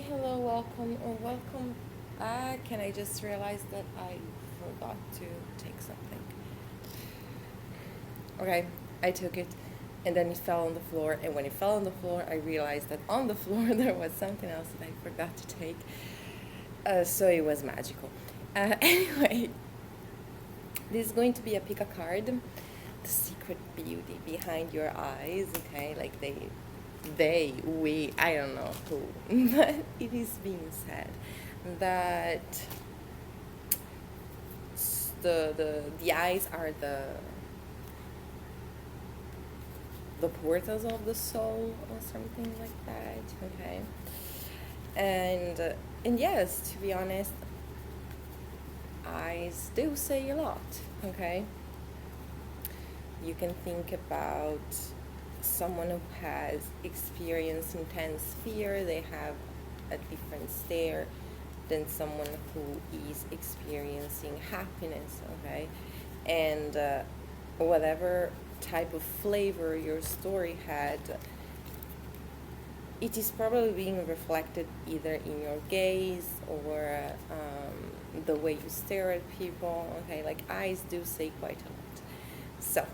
hello, welcome or welcome back. And I just realized that I forgot to take something. Okay, I took it and then it fell on the floor. And when it fell on the floor, I realized that on the floor there was something else that I forgot to take. So it was magical. Anyway, this is going to be a pick a card. The secret beauty behind your eyes, okay? Like we, I don't know who, but it is being said that the eyes are the portals of the soul or something like that, okay? And yes, to be honest, eyes do say a lot, okay? You can think about someone who has experienced intense fear. They have a different stare than someone who is experiencing happiness, okay? And whatever type of flavor your story had, it is probably being reflected either in your gaze or the way you stare at people, okay? Like eyes do say quite a lot. So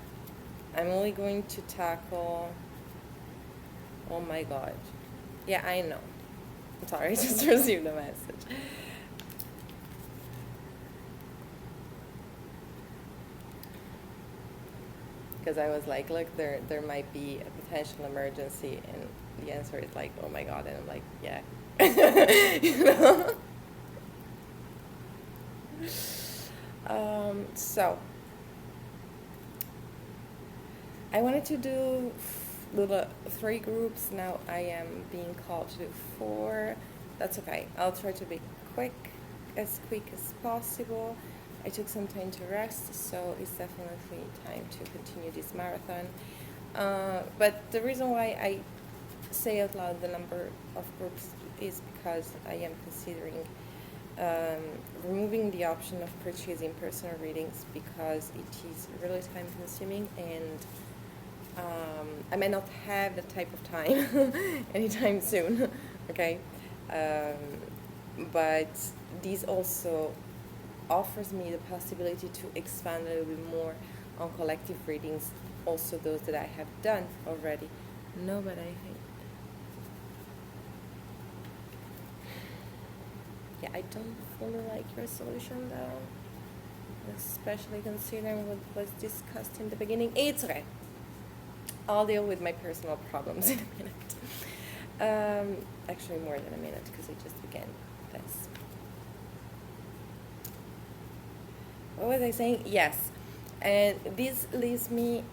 I'm only going to tackle, oh my god. Yeah, I know. I'm sorry, I just received a message. Because I was like, look, there might be a potential emergency, and the answer is like, oh my god, and I'm like, yeah. You know? So I wanted to do little 3 groups. Now I am being called to do 4. That's okay. I'll try to be as quick as possible. I took some time to rest, so it's definitely time to continue this marathon. But the reason why I say out loud the number of groups is because I am considering removing the option of purchasing personal readings because it is really time consuming, and I may not have that type of time anytime soon, okay? But this also offers me the possibility to expand a little bit more on collective readings, also those that I have done already. No, but I think, yeah, I don't fully like your solution though, especially considering what was discussed in the beginning. It's okay. I'll deal with my personal problems in a minute. Actually, more than a minute because I just began this. What was I saying? Yes. And this leaves me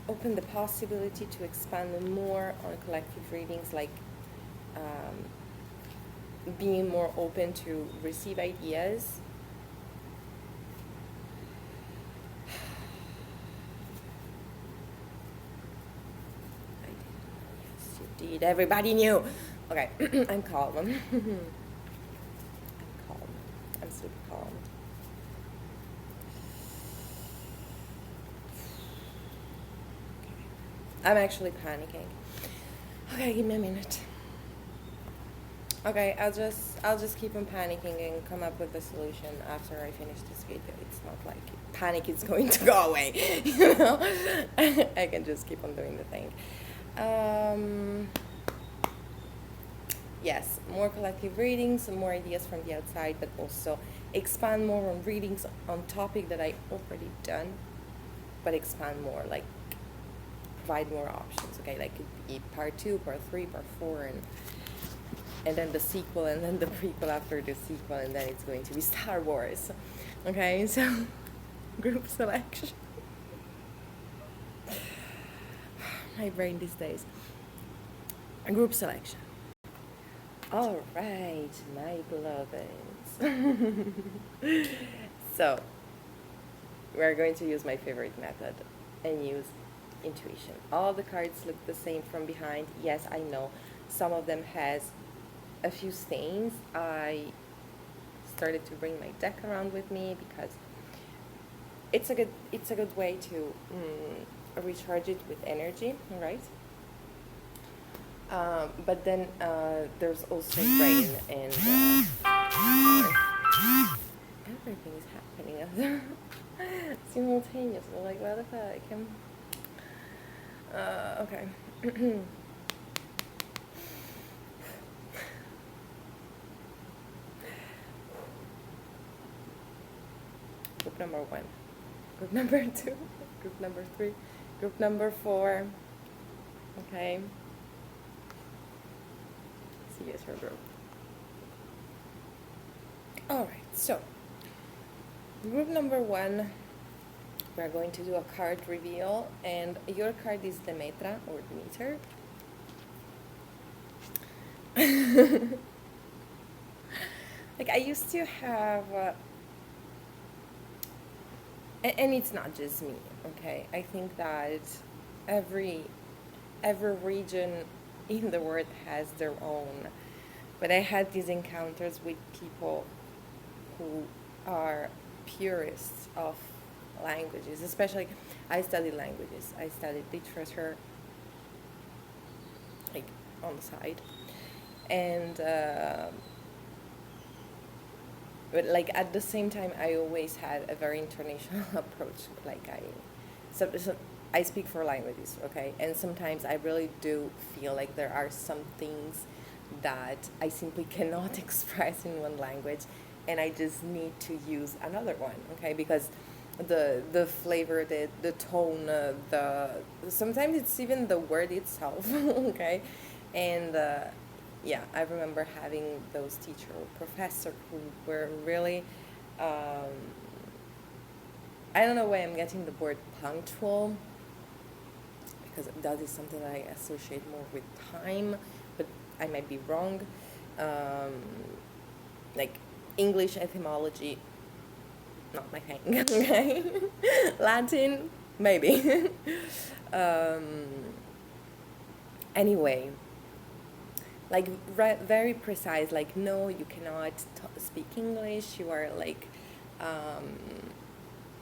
open the possibility to expand more on collective readings, like being more open to receive ideas. Yes, you did. Everybody knew. Okay, I'm calm. I'm calm. I'm super calm. I'm actually panicking. Okay, give me a minute. Okay, I'll just keep on panicking and come up with the solution after I finish this video. It's not like panic is going to go away, you know? I can just keep on doing the thing. Yes, more collective readings, more ideas from the outside, but also expand more on readings on topic that I already done, but expand more, like provide more options, okay? Like it could be part 2, part 3, part 4, and then the sequel, and then the prequel after the sequel, and then it's going to be Star Wars. Okay, so group selection. My brain these days. Group selection. All right, my beloveds. So, we're going to use my favorite method and use intuition. All the cards look the same from behind. Yes, I know. Some of them has a few stains. I started to bring my deck around with me because it's a good way to recharge it with energy, right? But then there's also rain and everything is happening simultaneously. Like, what the fuck? Okay. Group number 1, group number 2, group number 3, group number 4. Okay. See you, your group. All right. So, group number 1, we're going to do a card reveal, and your card is the metra or meter. Like, I used to have, and it's not just me, okay? I think that every region in the world has their own. But I had these encounters with people who are purists of languages, especially I studied languages. I studied literature, like, on the side. And but like at the same time, I always had a very international approach. Like so I speak 4 languages, okay, and sometimes I really do feel like there are some things that I simply cannot express in one language, and I just need to use another one, okay, because the flavor, the tone, the sometimes it's even the word itself, okay, and yeah, I remember having those teacher or professor who were really, I don't know why I'm getting the word punctual, because that is something that I associate more with time, but I might be wrong. Like English etymology, not my thing. Okay, Latin maybe. Anyway, like very precise. Like, no, you cannot speak English. You are like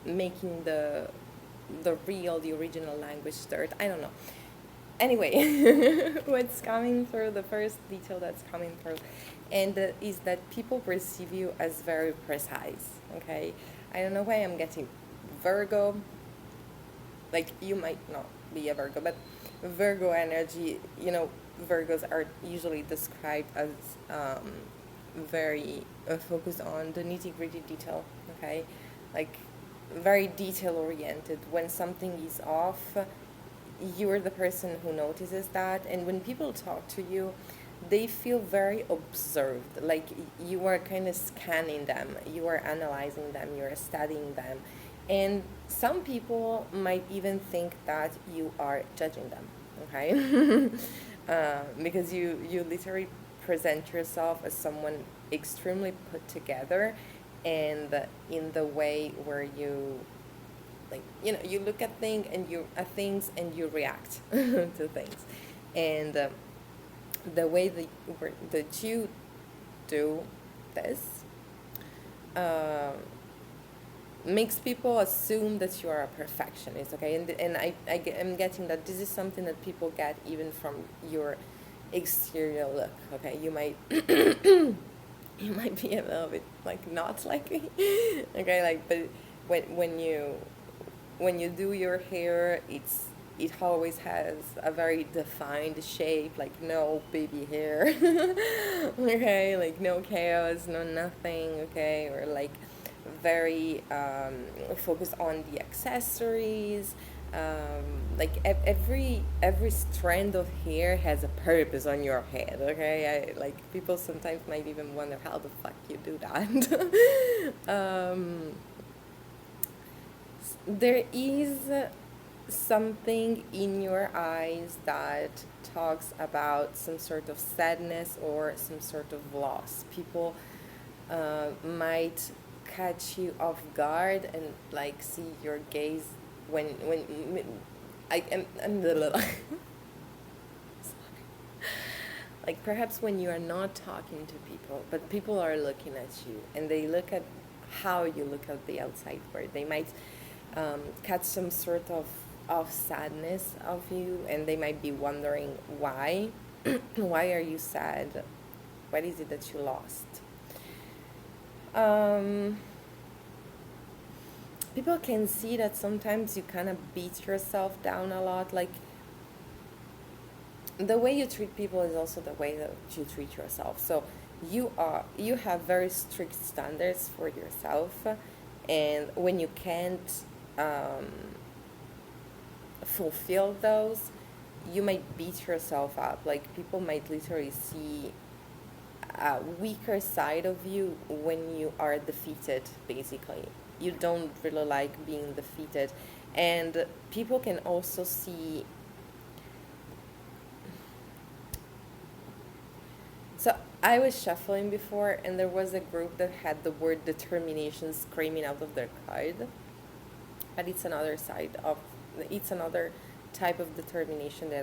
making the original language third. I don't know. Anyway, what's coming through, the first detail that's coming through, and is that people perceive you as very precise, okay? I don't know why I'm getting Virgo, like you might not be a Virgo, but Virgo energy, Virgos are usually described as very focused on the nitty-gritty detail, okay? Like very detail-oriented. When something is off, you're the person who notices that, and when people talk to you, they feel very observed, like you are kind of scanning them, you are analyzing them, you are studying them, and some people might even think that you are judging them, okay? Because you literally present yourself as someone extremely put together, and in the way where you, like, you look at things and you react to things, and the way that you do this makes people assume that you are a perfectionist, okay? And I'm getting that this is something that people get even from your exterior look, okay? You might you might be a little bit like not like me, okay? Like, but when you do your hair, it always has a very defined shape, like no baby hair, okay, like no chaos, no nothing, okay, or like very focused on the accessories, like every strand of hair has a purpose on your head, okay? Like people sometimes might even wonder how the fuck you do that. There is something in your eyes that talks about some sort of sadness or some sort of loss. People might catch you off guard and like see your gaze when I'm like perhaps when you are not talking to people, but people are looking at you and they look at how you look at the outside world. They might catch some sort of sadness of you, and they might be wondering why. Why are you sad? What is it that you lost? Um, People can see that sometimes you kind of beat yourself down a lot. Like, the way you treat people is also the way that you treat yourself. So you have very strict standards for yourself, and when you can't um, fulfill those, you might beat yourself up. Like, people might literally see a weaker side of you when you are defeated, basically. You don't really like being defeated. And people can also see. So I was shuffling before, and there was a group that had the word determination screaming out of their card. But it's another type of determination that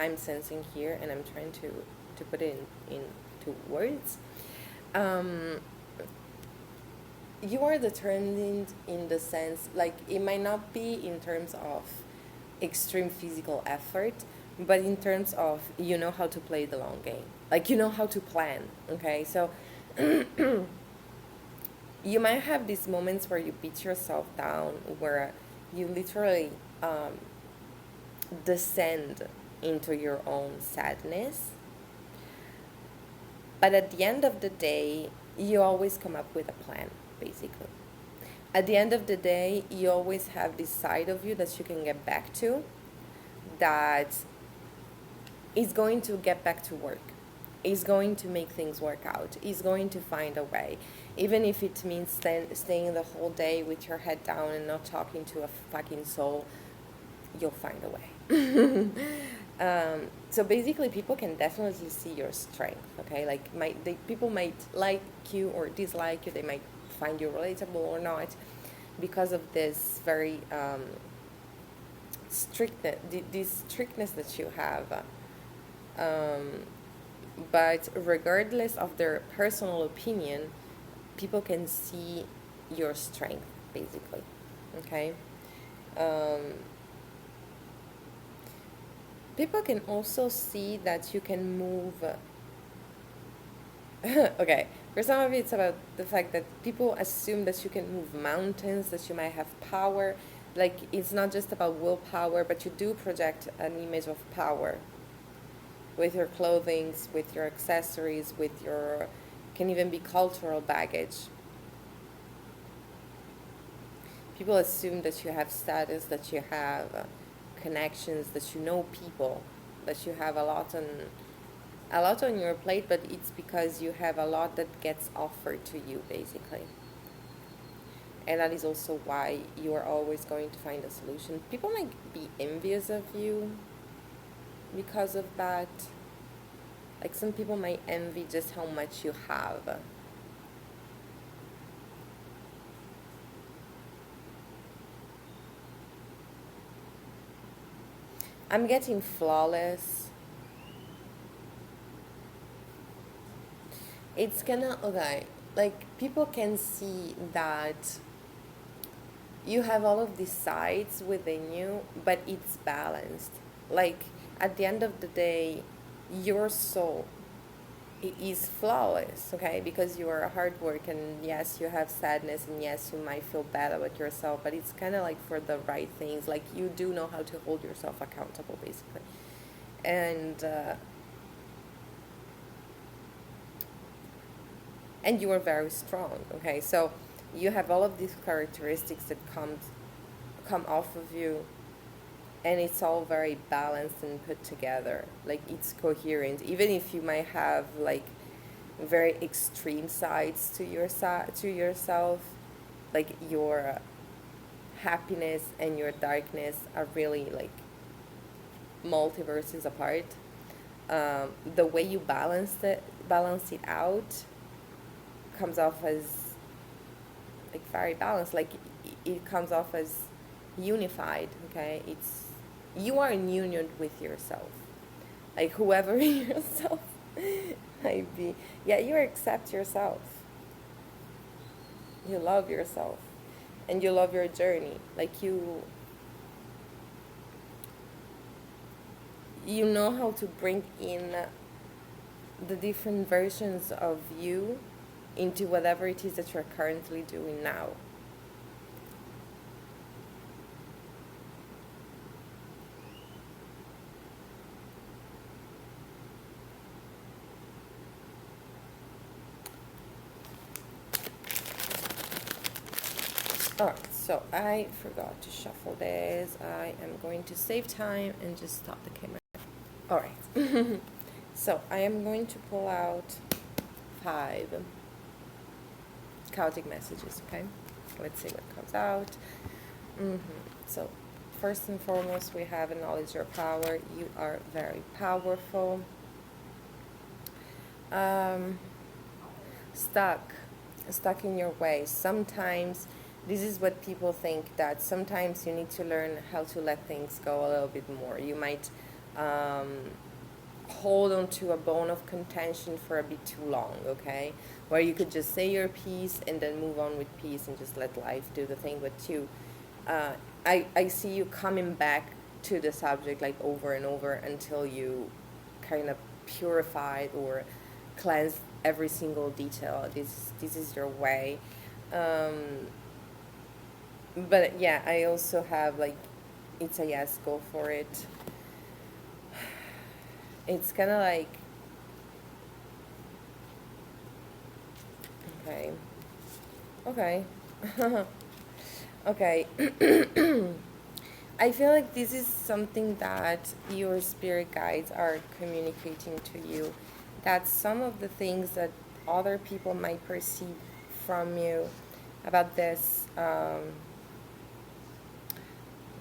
I'm sensing here, and I'm trying to put it into words. Um, you are determined in the sense, like, it might not be in terms of extreme physical effort, but in terms of, you know how to play the long game. Like, you know how to plan, okay? So you might have these moments where you beat yourself down, where you literally um, descend into your own sadness. But at the end of the day, you always come up with a plan, basically. At the end of the day, you always have this side of you that you can get back to, that is going to get back to work, is going to make things work out, is going to find a way. Even if it means staying the whole day with your head down and not talking to a fucking soul, you'll find a way. So basically, people can definitely see your strength, okay? Like, people might like you or dislike you, they might find you relatable or not, because of this very this strictness that you have. But regardless of their personal opinion, people can see your strength, basically, okay? Um, People can also see that you can move. Okay, for some of it, it's about the fact that people assume that you can move mountains, that you might have power. Like, it's not just about willpower, but you do project an image of power with your clothing, with your accessories, with your, can even be cultural baggage. People assume that you have status, that you have connections, that you know people, that you have a lot on your plate, but it's because you have a lot that gets offered to you, basically. And that is also why you are always going to find a solution. People might be envious of you because of that. Like, some people might envy just how much you have. I'm getting flawless. It's gonna, okay, like, people can see that you have all of these sides within you, but it's balanced. Like, at the end of the day, your soul is flawless, okay? Because you are a hard work, and yes, you have sadness, and yes, you might feel bad about yourself, but it's kind of like for the right things. Like, you do know how to hold yourself accountable, basically. And you are very strong, okay? So you have all of these characteristics that come off of you, and it's all very balanced and put together. Like, it's coherent, even if you might have, like, very extreme sides to yourself. Like, your happiness and your darkness are really, like, multiverses apart. The way you balance it out comes off as, like, very balanced. Like, it comes off as unified, okay? It's, you are in union with yourself, like, whoever yourself might be. Yeah, you accept yourself, you love yourself, and you love your journey. Like, you know how to bring in the different versions of you into whatever it is that you're currently doing now. Alright, so I forgot to shuffle this. I am going to save time and just stop the camera. Alright, so I am going to pull out 5 chaotic messages, okay? Let's see what comes out. So, first and foremost, we have acknowledge your power. You are very powerful. Stuck in your ways. Sometimes this is what people think, that sometimes you need to learn how to let things go a little bit more. You might hold on to a bone of contention for a bit too long, okay? Where you could just say your piece and then move on with peace and just let life do the thing. But I see you coming back to the subject like over and over until you kind of purified or cleanse every single detail. This is your way. But yeah, I also have like, it's a yes, go for it. It's kind of like, okay, okay. I feel like this is something that your spirit guides are communicating to you, that some of the things that other people might perceive from you about this, I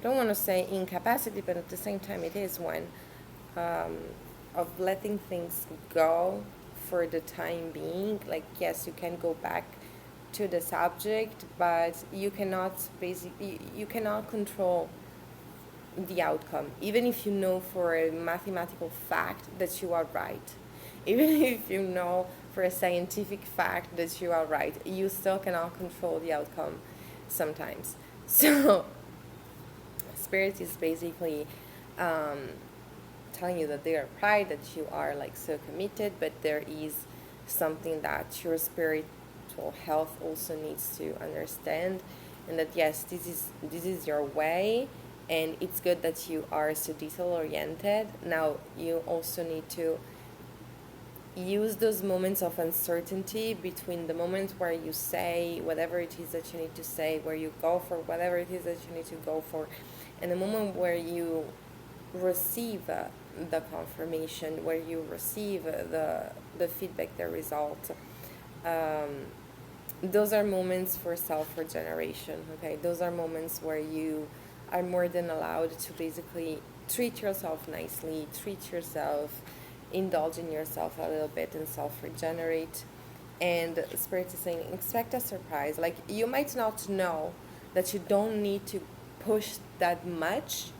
don't want to say incapacity, but at the same time it is one, of letting things go for the time being. Like, yes, you can go back to the subject, but you cannot control the outcome, even if you know for a mathematical fact that you are right, even if you know for a scientific fact that you are right, you still cannot control the outcome sometimes. So spirit is basically telling you that they are proud, that you are like so committed, but there is something that your spiritual health also needs to understand, and that yes, this is your way, and it's good that you are so detail oriented. Now you also need to use those moments of uncertainty between the moment where you say whatever it is that you need to say, where you go for whatever it is that you need to go for, and the moment where you receive the confirmation, where you receive the feedback, the result. Those are moments for self-regeneration, okay? Those are moments where you are more than allowed to basically treat yourself nicely, treat yourself, indulge in yourself a little bit and self-regenerate. And Spirit is saying, expect a surprise. Like, you might not know that you don't need to push that much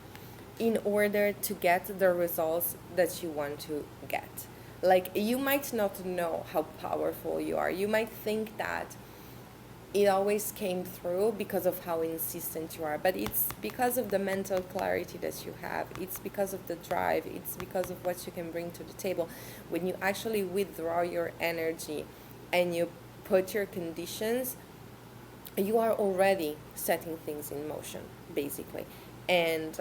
in order to get the results that you want to get. Like, you might not know how powerful you are. You might think that it always came through because of how insistent you are, but it's because of the mental clarity that you have. It's because of the drive. It's because of what you can bring to the table. When you actually withdraw your energy and you put your conditions, you are already setting things in motion, basically. And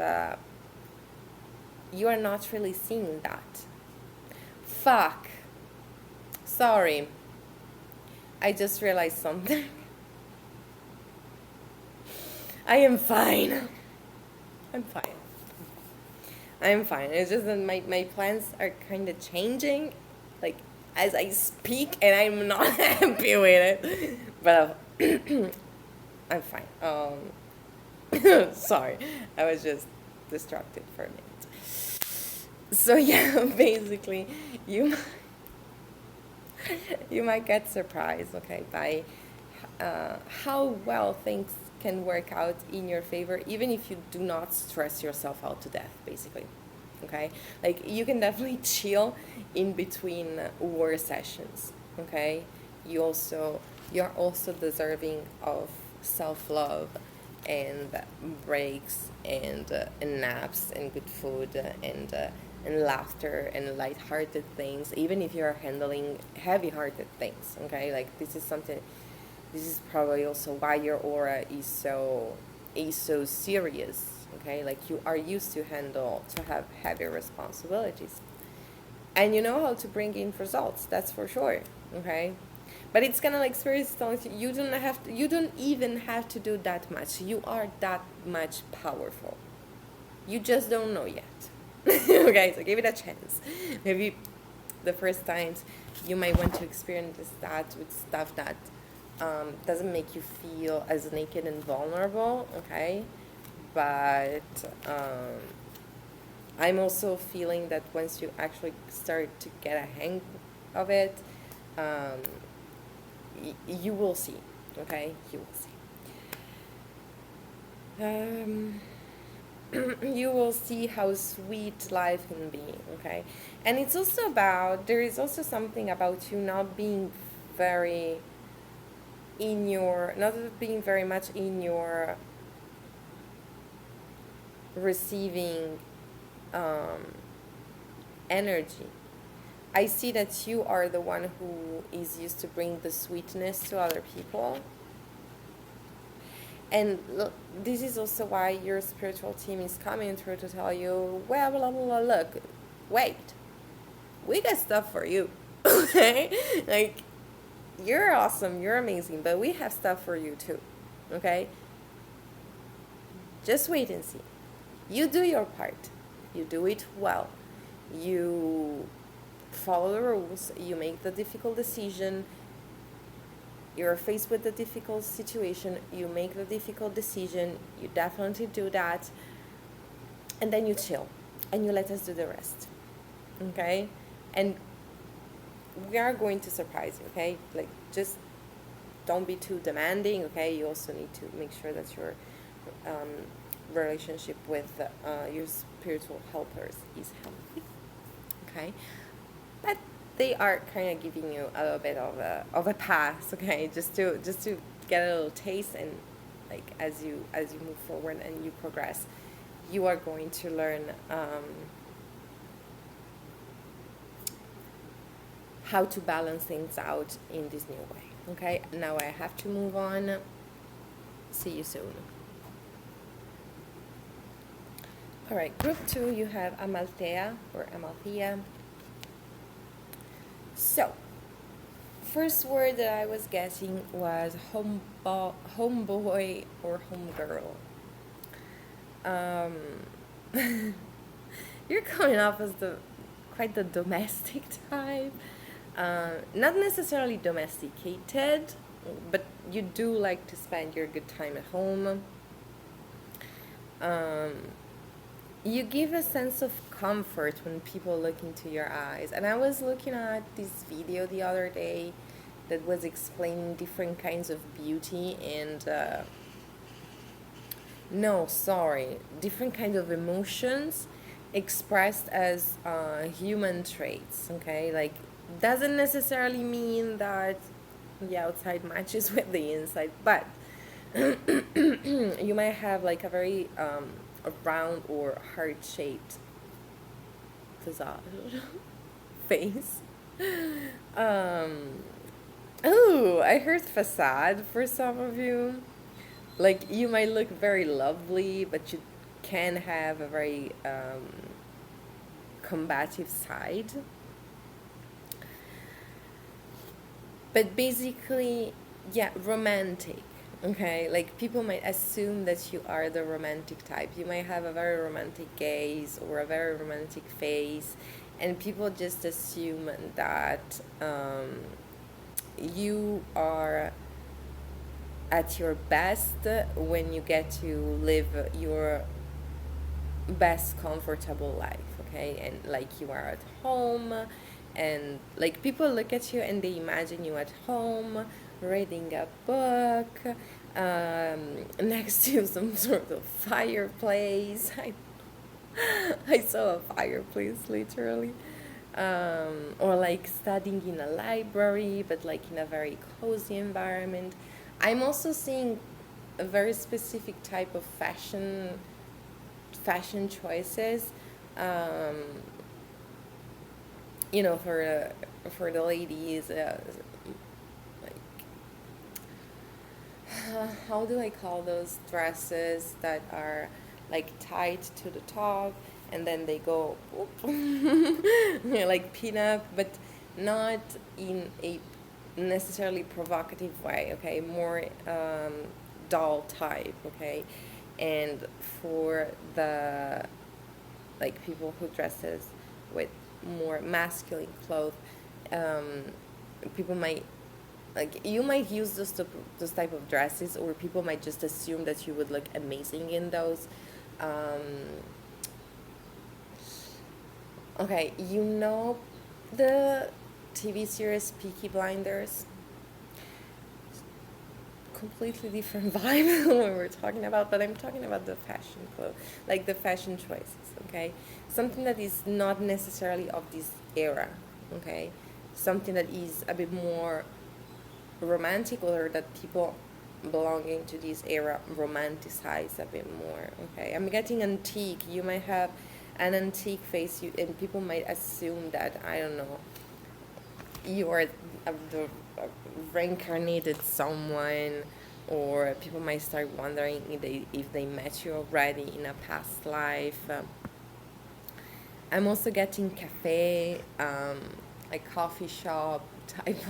you are not really seeing that. Fuck. Sorry. I just realized something. I am fine. I'm fine. I'm fine. It's just that my plans are kind of changing, like, as I speak, and I'm not happy with it. But I'm fine. Sorry. I was just distracted for a minute. So yeah, basically, you might get surprised, okay, by how well things can work out in your favor, even if you do not stress yourself out to death, basically. Okay, like, you can definitely chill in between war sessions. Okay, you're also deserving of self-love and breaks and naps and good food and and laughter and lighthearted things, even if you're handling heavy-hearted things. Okay, like this is something. This is probably also why your aura is so serious. Okay, like you are used to have heavy responsibilities, and you know how to bring in results. That's for sure. Okay, but it's kind of like spirit is telling you you don't even have to do that much. You are that much powerful. You just don't know yet. Okay, so give it a chance. Maybe the first times you might want to experience that with stuff that doesn't make you feel as naked and vulnerable. Okay, but I'm also feeling that once you actually start to get a hang of it, um, you will see. Okay, you will see. You will see how sweet life can be. Okay, and it's also about, there is also something about you not being very in your, not being very much in your receiving energy. I see that you are the one who is used to bring the sweetness to other people. And this is also why your spiritual team is coming through to tell you, well, blah, blah, blah, look, wait, we got stuff for you. Okay? Like, you're awesome, you're amazing, but we have stuff for you too. Okay? Just wait and see. You do your part. You do it well. You follow the rules. You make the difficult decision. You're faced with a difficult situation. You make the difficult decision. You definitely do that. And then you chill. And you let us do the rest. Okay? And we are going to surprise you. Okay? Like, just don't be too demanding. Okay? You also need to make sure that your relationship with your spiritual helpers is healthy. Okay? But they are kind of giving you a little bit of a pass, okay, just to get a little taste, and like as you move forward and you progress, you are going to learn how to balance things out in this new way. Okay, now I have to move on. See you soon. All right, group 2, you have Amalthea or Amalthea. So, first word that I was guessing was homeboy or homegirl. You're coming off as quite the domestic type. Not necessarily domesticated, but you do like to spend your good time at home. You give a sense of comfort when people look into your eyes. And I was looking at this video the other day that was explaining different kinds of beauty and different kinds of emotions expressed as human traits. Okay, like doesn't necessarily mean that the outside matches with the inside, but you might have like a very a round or heart-shaped visage face. I heard facade for some of you. Like you might look very lovely, but you can have a very combative side. But basically, yeah, romantic. Okay, like people might assume that you are the romantic type. You might have a very romantic gaze or a very romantic face, and people just assume that you are at your best when you get to live your best comfortable life. Okay, and like you are at home, and like people look at you and they imagine you at home reading a book next to some sort of fireplace. I saw a fireplace literally, or like studying in a library, but like in a very cozy environment. I'm also seeing a very specific type of fashion choices. for the ladies, like how do I call those dresses that are like tight to the top and then they go whoop, like pin-up, but not in a necessarily provocative way, okay? More doll type, okay? And for the like people who dresses with more masculine clothes, um, people might like you might use those type of dresses, or people might just assume that you would look amazing in those. Um, okay, the TV series Peaky Blinders. Completely different vibe when we're talking about, but I'm talking about the fashion clothes, like the fashion choices, okay? Something that is not necessarily of this era, okay? Something that is a bit more romantic, or that people belonging to this era romanticize a bit more, okay? I'm getting antique. You might have an antique face, and people might assume that, I don't know, you are the reincarnated someone, or people might start wondering if they met you already in a past life. I'm also getting cafe, like coffee shop type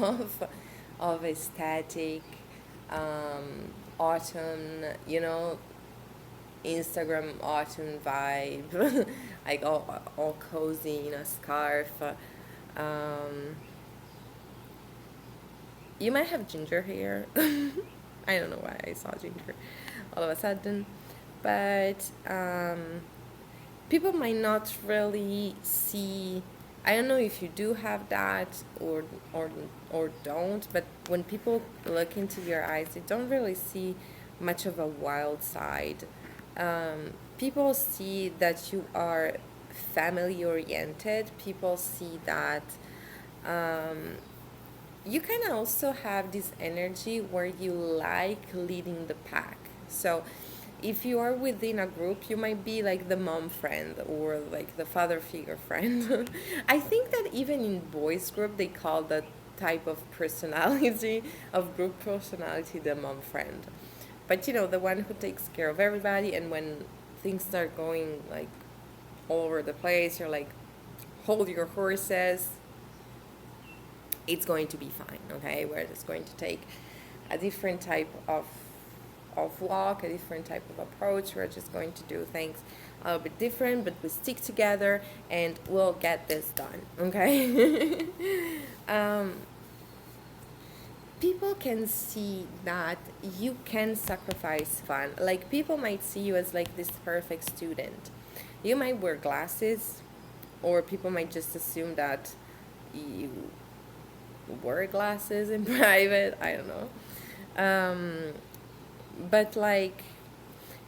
of aesthetic, autumn, Instagram autumn vibe, like all cozy in a scarf. Um, you might have ginger hair. I don't know why I saw ginger all of a sudden, but people might not really see. I don't know if you do have that or or don't, but when people look into your eyes, they don't really see much of a wild side. People see that you are family oriented. People see that you can also have this energy where you like leading the pack. So if you are within a group, you might be like the mom friend or like the father figure friend. I think that even in boys group they call that type of personality, of group personality, the mom friend. But the one who takes care of everybody, and when things start going like all over the place, you're like, hold your horses, it's going to be fine, okay? We're just going to take a different type of walk, a different type of approach. We're just going to do things a little bit different, but we stick together and we'll get this done, okay? um, People can see that you can sacrifice fun. Like, people might see you as like this perfect student. You might wear glasses, or people might just assume that you wear glasses in private. I don't know. But like,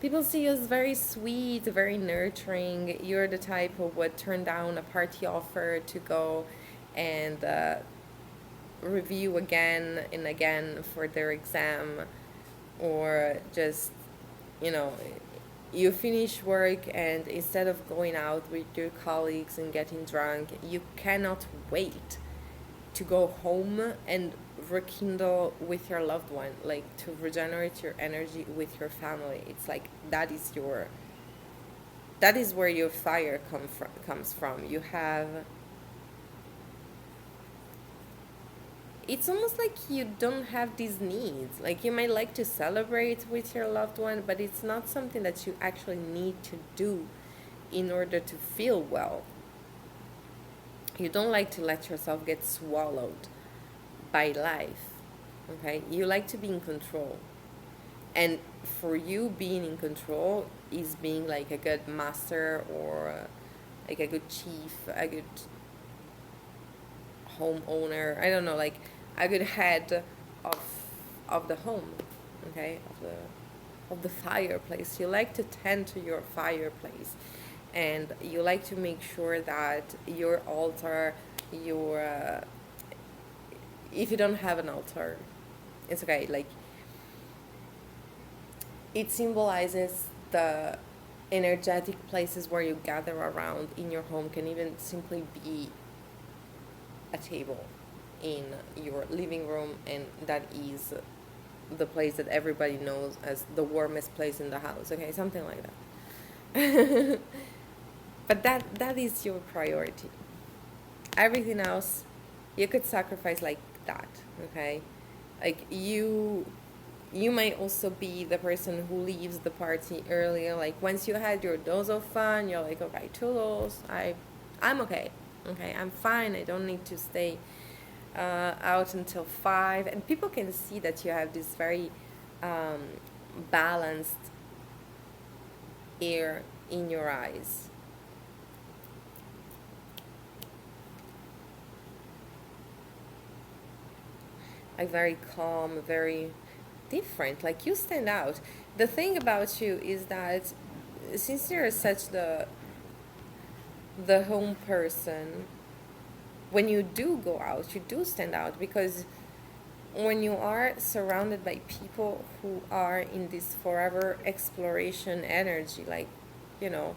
people see you as very sweet, very nurturing. You're the type who would turn down a party offer to go and review again and again for their exam, or just, you know, you finish work and instead of going out with your colleagues and getting drunk, you cannot wait to go home and rekindle with your loved one, like to regenerate your energy with your family. It's like that is where your fire comes from. You have, it's almost like you don't have these needs. Like, you might like to celebrate with your loved one, but it's not something that you actually need to do in order to feel well. You don't like to let yourself get swallowed by life, okay? You like to be in control. And for you, being in control is being like a good master, or like a good chief, a good homeowner. I don't know, like a good head of the home, okay, of the fireplace. You like to tend to your fireplace, and you like to make sure that your altar, your if you don't have an altar, it's okay. Like, it symbolizes the energetic places where you gather around in your home. Can even simply be a table in your living room, and that is the place that everybody knows as the warmest place in the house, okay? Something like that. But that is your priority. Everything else you could sacrifice like that, okay? Like you might also be the person who leaves the party earlier. Like once you had your dose of fun, you're like, okay, toodles, I'm okay. Okay, I'm fine. I don't need to stay out until 5. And people can see that you have this very um, balanced air in your eyes. Like very calm, very different. Like you stand out. The thing about you is that since you're such the home person, when you do go out, you do stand out, because when you are surrounded by people who are in this forever exploration energy, like, you know,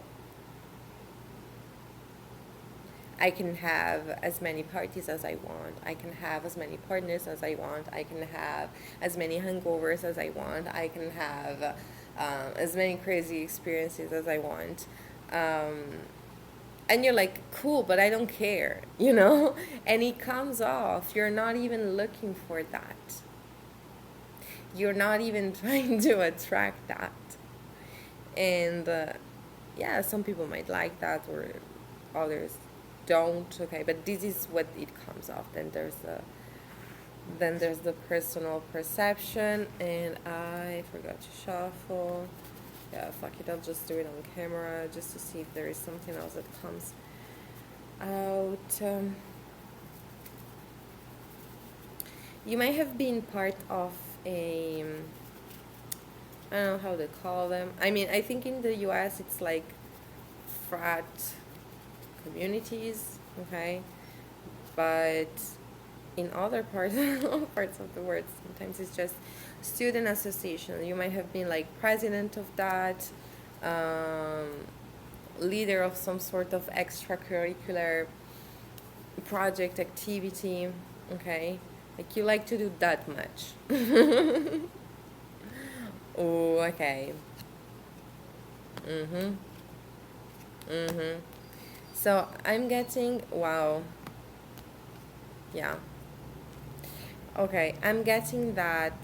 I can have as many parties as I want. I can have as many partners as I want. I can have as many hangovers as I want. I can have as many crazy experiences as I want. And you're like, cool, but I don't care, you know? And it comes off. You're not even looking for that. You're not even trying to attract that. And yeah, some people might like that, or others don't. Okay, but this is what it comes off. Then there's the personal perception, and I forgot to shuffle. Yeah, fuck it, I'll just do it on camera just to see if there is something else that comes out. You may have been part of a, I don't know how to call them. I mean, I think in the US it's like frat communities, okay? But in other parts, parts of the world, sometimes it's just student association. You might have been like president of that, leader of some sort of extracurricular project activity, okay? Like you like to do that much. Oh, okay. Mm-hmm. Mm-hmm. So I'm getting, wow. Yeah. Okay, I'm getting that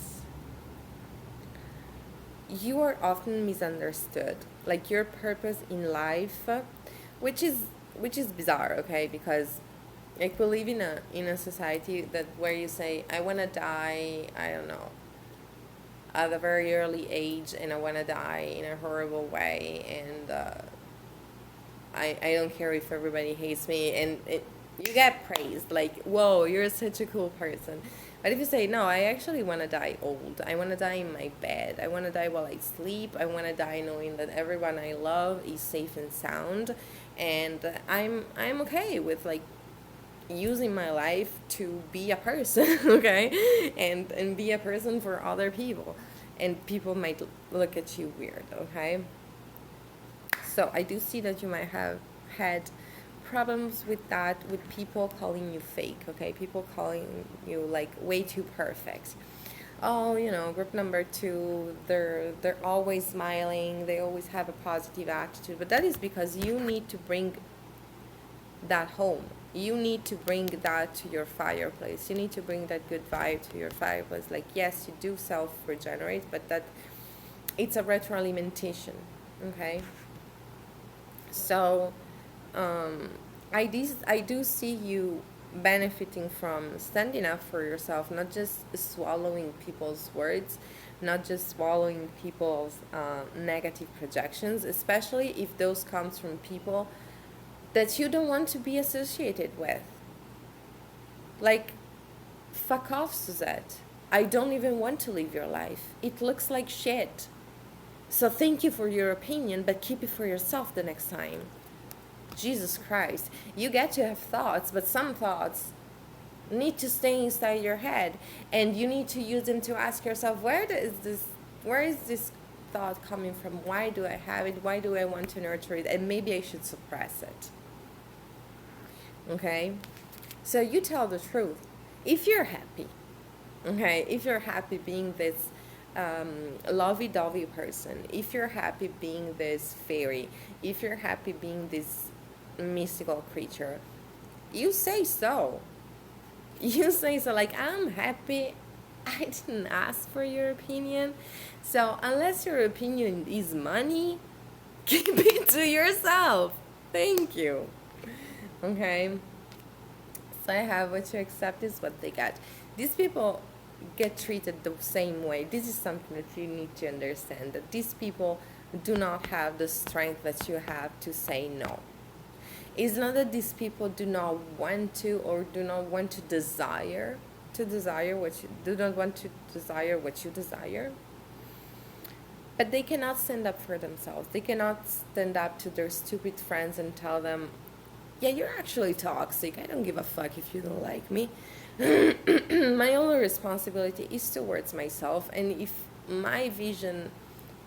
you are often misunderstood. Like your purpose in life, which is which is bizarre, okay? Because like we live in a society that where you say, I wanna die, I don't know, at a very early age, and I wanna die in a horrible way, and I don't care if everybody hates me, and you get praised, like, whoa, you're such a cool person. But if you say, no, I actually want to die old, I want to die in my bed, I want to die while I sleep, I want to die knowing that everyone I love is safe and sound, and I'm okay with like using my life to be a person, okay, and be a person for other people, and people might look at you weird, okay. So I do see that you might have had problems with that, with people calling you fake, okay? People calling you like way too perfect. Oh, you know, group number 2, they're always smiling, they always have a positive attitude, but that is because you need to bring that home. You need to bring that to your fireplace. You need to bring that good vibe to your fireplace. Like, yes, you do self regenerate, but that it's a retroalimentation, okay? So I do see you benefiting from standing up for yourself, not just swallowing people's words, not just swallowing people's negative projections, especially if those comes from people that you don't want to be associated with. Like, fuck off, Suzette. I don't even want to live your life. It looks like shit. So thank you for your opinion, but keep it for yourself the next time. Jesus Christ. You get to have thoughts, but some thoughts need to stay inside your head, and you need to use them to ask yourself, where is this thought coming from? Why do I have it? Why do I want to nurture it? And maybe I should suppress it. Okay? So you tell the truth. If you're happy, okay, if you're happy being this lovey-dovey person, if you're happy being this fairy, if you're happy being this mystical creature, you say so. You say so, like, I'm happy. I didn't ask for your opinion. So unless your opinion is money, keep it to yourself. Thank you. Okay. So I have what you accept is what they get. These people get treated the same way. This is something that you need to understand, that these people do not have the strength that you have to say no. It's not that these people do not want to or do not want to desire what you do not want to desire what you desire. But they cannot stand up for themselves. They cannot stand up to their stupid friends and tell them, yeah, you're actually toxic. I don't give a fuck if you don't like me. My only responsibility is towards myself. And if my vision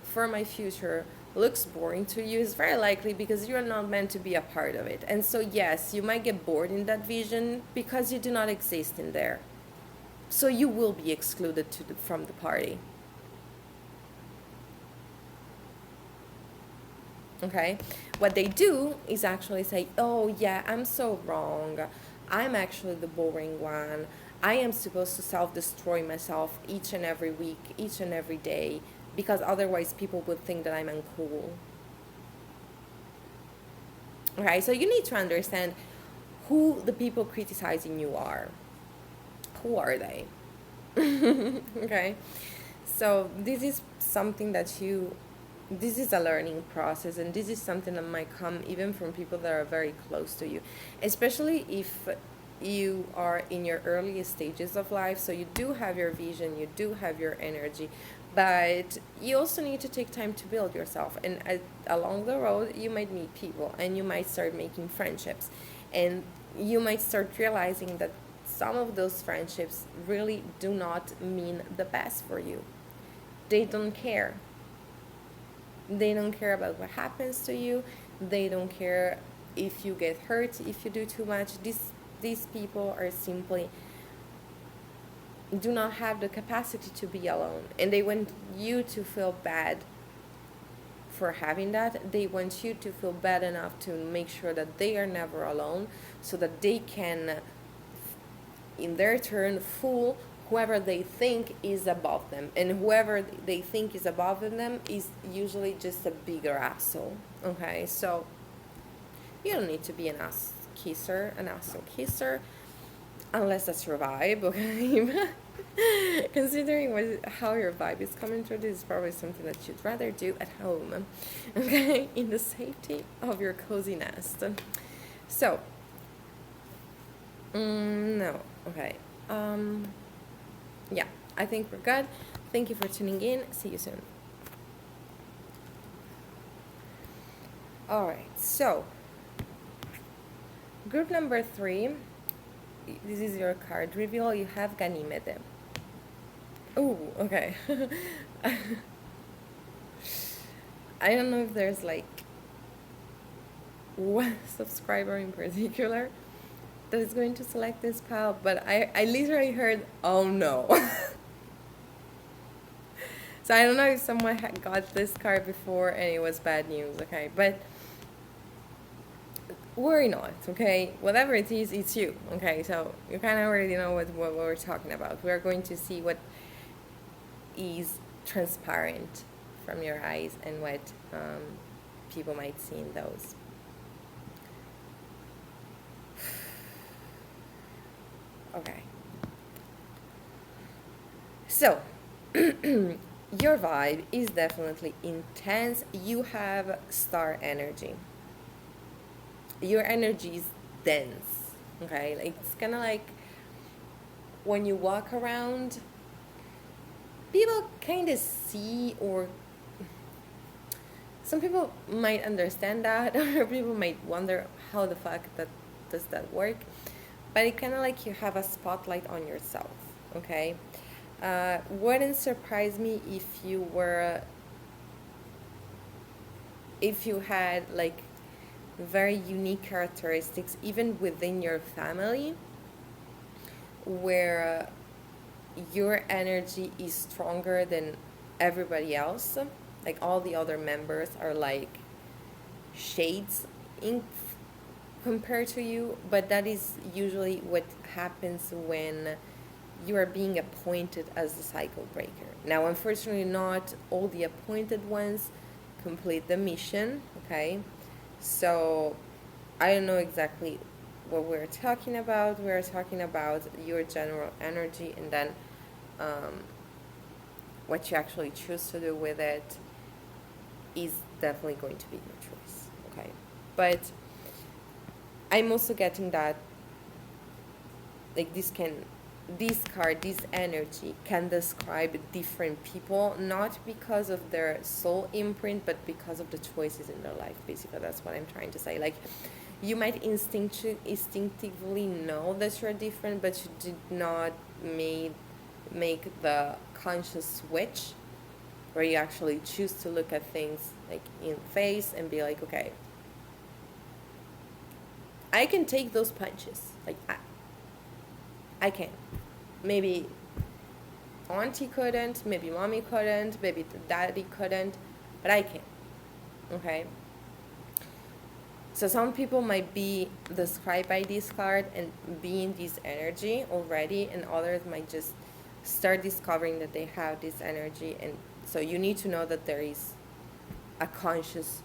for my future looks boring to you, it's very likely because you're not meant to be a part of it. And so, yes, you might get bored in that vision because you do not exist in there. So you will be excluded from the party. Okay? What they do is actually say, oh, yeah, I'm so wrong. I'm actually the boring one. I am supposed to self-destroy myself each and every week, each and every day, because otherwise people would think that I'm uncool. Okay, so you need to understand who the people criticizing you are. Who are they? Okay? So this is something that this is a learning process, and this is something that might come even from people that are very close to you, especially if you are in your earliest stages of life. So you do have your vision, you do have your energy, but you also need to take time to build yourself. And along the road, you might meet people and you might start making friendships, and you might start realizing that some of those friendships really do not mean the best for you. They don't care. They don't care about what happens to you. They don't care if you get hurt, if you do too much. These people are simply do not have the capacity to be alone. And they want you to feel bad for having that. They want you to feel bad enough to make sure that they are never alone, so that they can, in their turn, fool whoever they think is above them. And whoever they think is above them is usually just a bigger asshole. Okay, so you don't need to be an asshole kisser, unless that's your vibe. Okay. Considering how your vibe is coming through, this is probably something that you'd rather do at home, okay, in the safety of your cozy nest. So no, okay, yeah, I think we're good. Thank you for tuning in. See you soon. All right, so group number 3, this is your card reveal. You have Ganymede. Oh, okay. I don't know if there's like one subscriber in particular that is going to select this pile, but I literally heard, oh no. So I don't know if someone had got this card before and it was bad news, okay? But worry not, okay? Whatever it is, it's you, okay? So you kind of already know what we're talking about. We're going to see what is transparent from your eyes and what people might see in those. Okay. So, your vibe is definitely intense. You have star energy. Your energy is dense, okay? Like, it's kind of like when you walk around, people kind of see, or some people might understand that, or people might wonder how the fuck does that work. But it kind of like you have a spotlight on yourself, okay? Wouldn't surprise me if you had like very unique characteristics even within your family. where your energy is stronger than everybody else. Like all the other members are like shades in compared to you, but that is usually what happens when you are being appointed as the cycle breaker. Now, unfortunately, not all the appointed ones complete the mission, okay? So, I don't know exactly what we're talking about. We're talking about your general energy, and then what you actually choose to do with it is definitely going to be your choice, okay? But I'm also getting that, like, this card, this energy can describe different people, not because of their soul imprint, but because of the choices in their life. Basically, that's what I'm trying to say. Like, you might instinctively know that you're different, but you did not make the conscious switch where you actually choose to look at things like in face and be like, okay, I can take those punches. Like, I can. Maybe auntie couldn't, maybe mommy couldn't, maybe daddy couldn't, but I can. Okay? So some people might be described by this card and be in this energy already, and others might just start discovering that they have this energy. And so you need to know that there is a conscious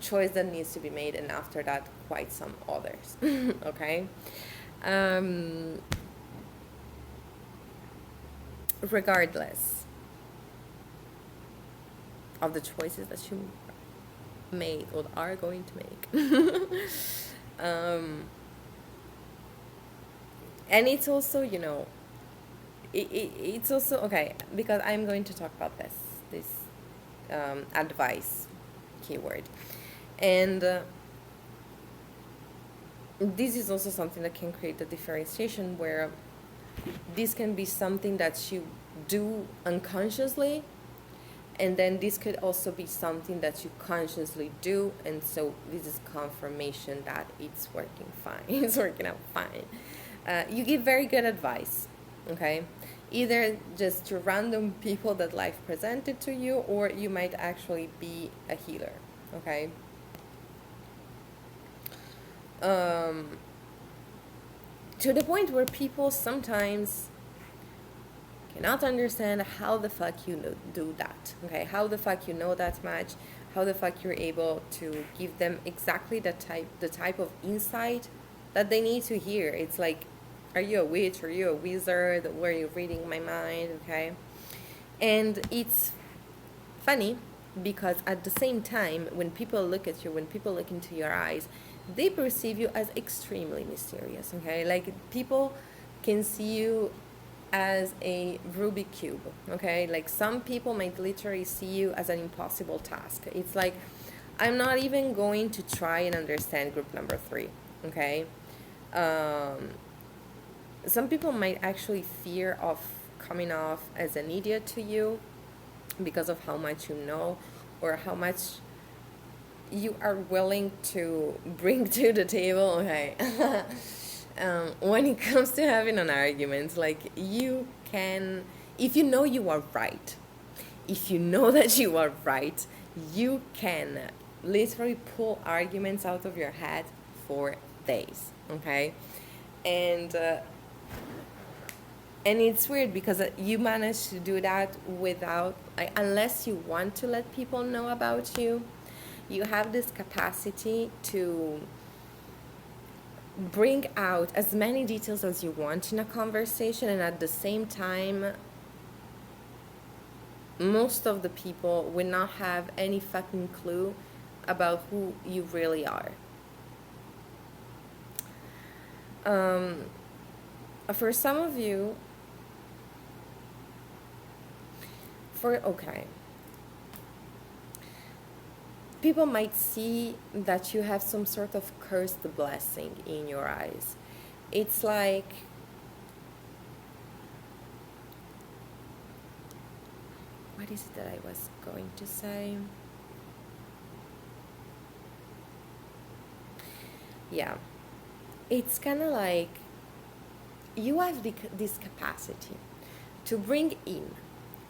choice that needs to be made, and after that, quite some others. Okay? Regardless of the choices that you made or are going to make. And it's also, it's also, okay, because I'm going to talk about this advice keyword. And this is also something that can create a differentiation where this can be something that you do unconsciously, and then this could also be something that you consciously do, and so this is confirmation that it's working fine. It's working out fine. You give very good advice, okay? Either just to random people that life presented to you, or you might actually be a healer, okay? To the point where people sometimes cannot understand how the fuck you do that, okay? How the fuck you know that much? How the fuck you're able to give them exactly the type of insight that they need to hear? It's like, are you a witch? Are you a wizard? Were you reading my mind? Okay? And it's funny because at the same time, when people look at you, when people look into your eyes, they perceive you as extremely mysterious, okay? Like, people can see you as a Rubik cube, okay? Like, some people might literally see you as an impossible task. It's like, I'm not even going to try and understand group number 3, okay? Some people might actually fear of coming off as an idiot to you because of how much you know or how much you are willing to bring to the table, okay? When it comes to having an argument, like, you can, if you know you are right, if you know that you are right, you can literally pull arguments out of your head for days, okay? And it's weird because you manage to do that without, like, unless you want to let people know about you, you have this capacity to bring out as many details as you want in a conversation, and at the same time, most of the people will not have any fucking clue about who you really are. For some of you, people might see that you have some sort of cursed blessing in your eyes. It's like, what is it that I was going to say? Yeah, it's kind of like you have this capacity to bring in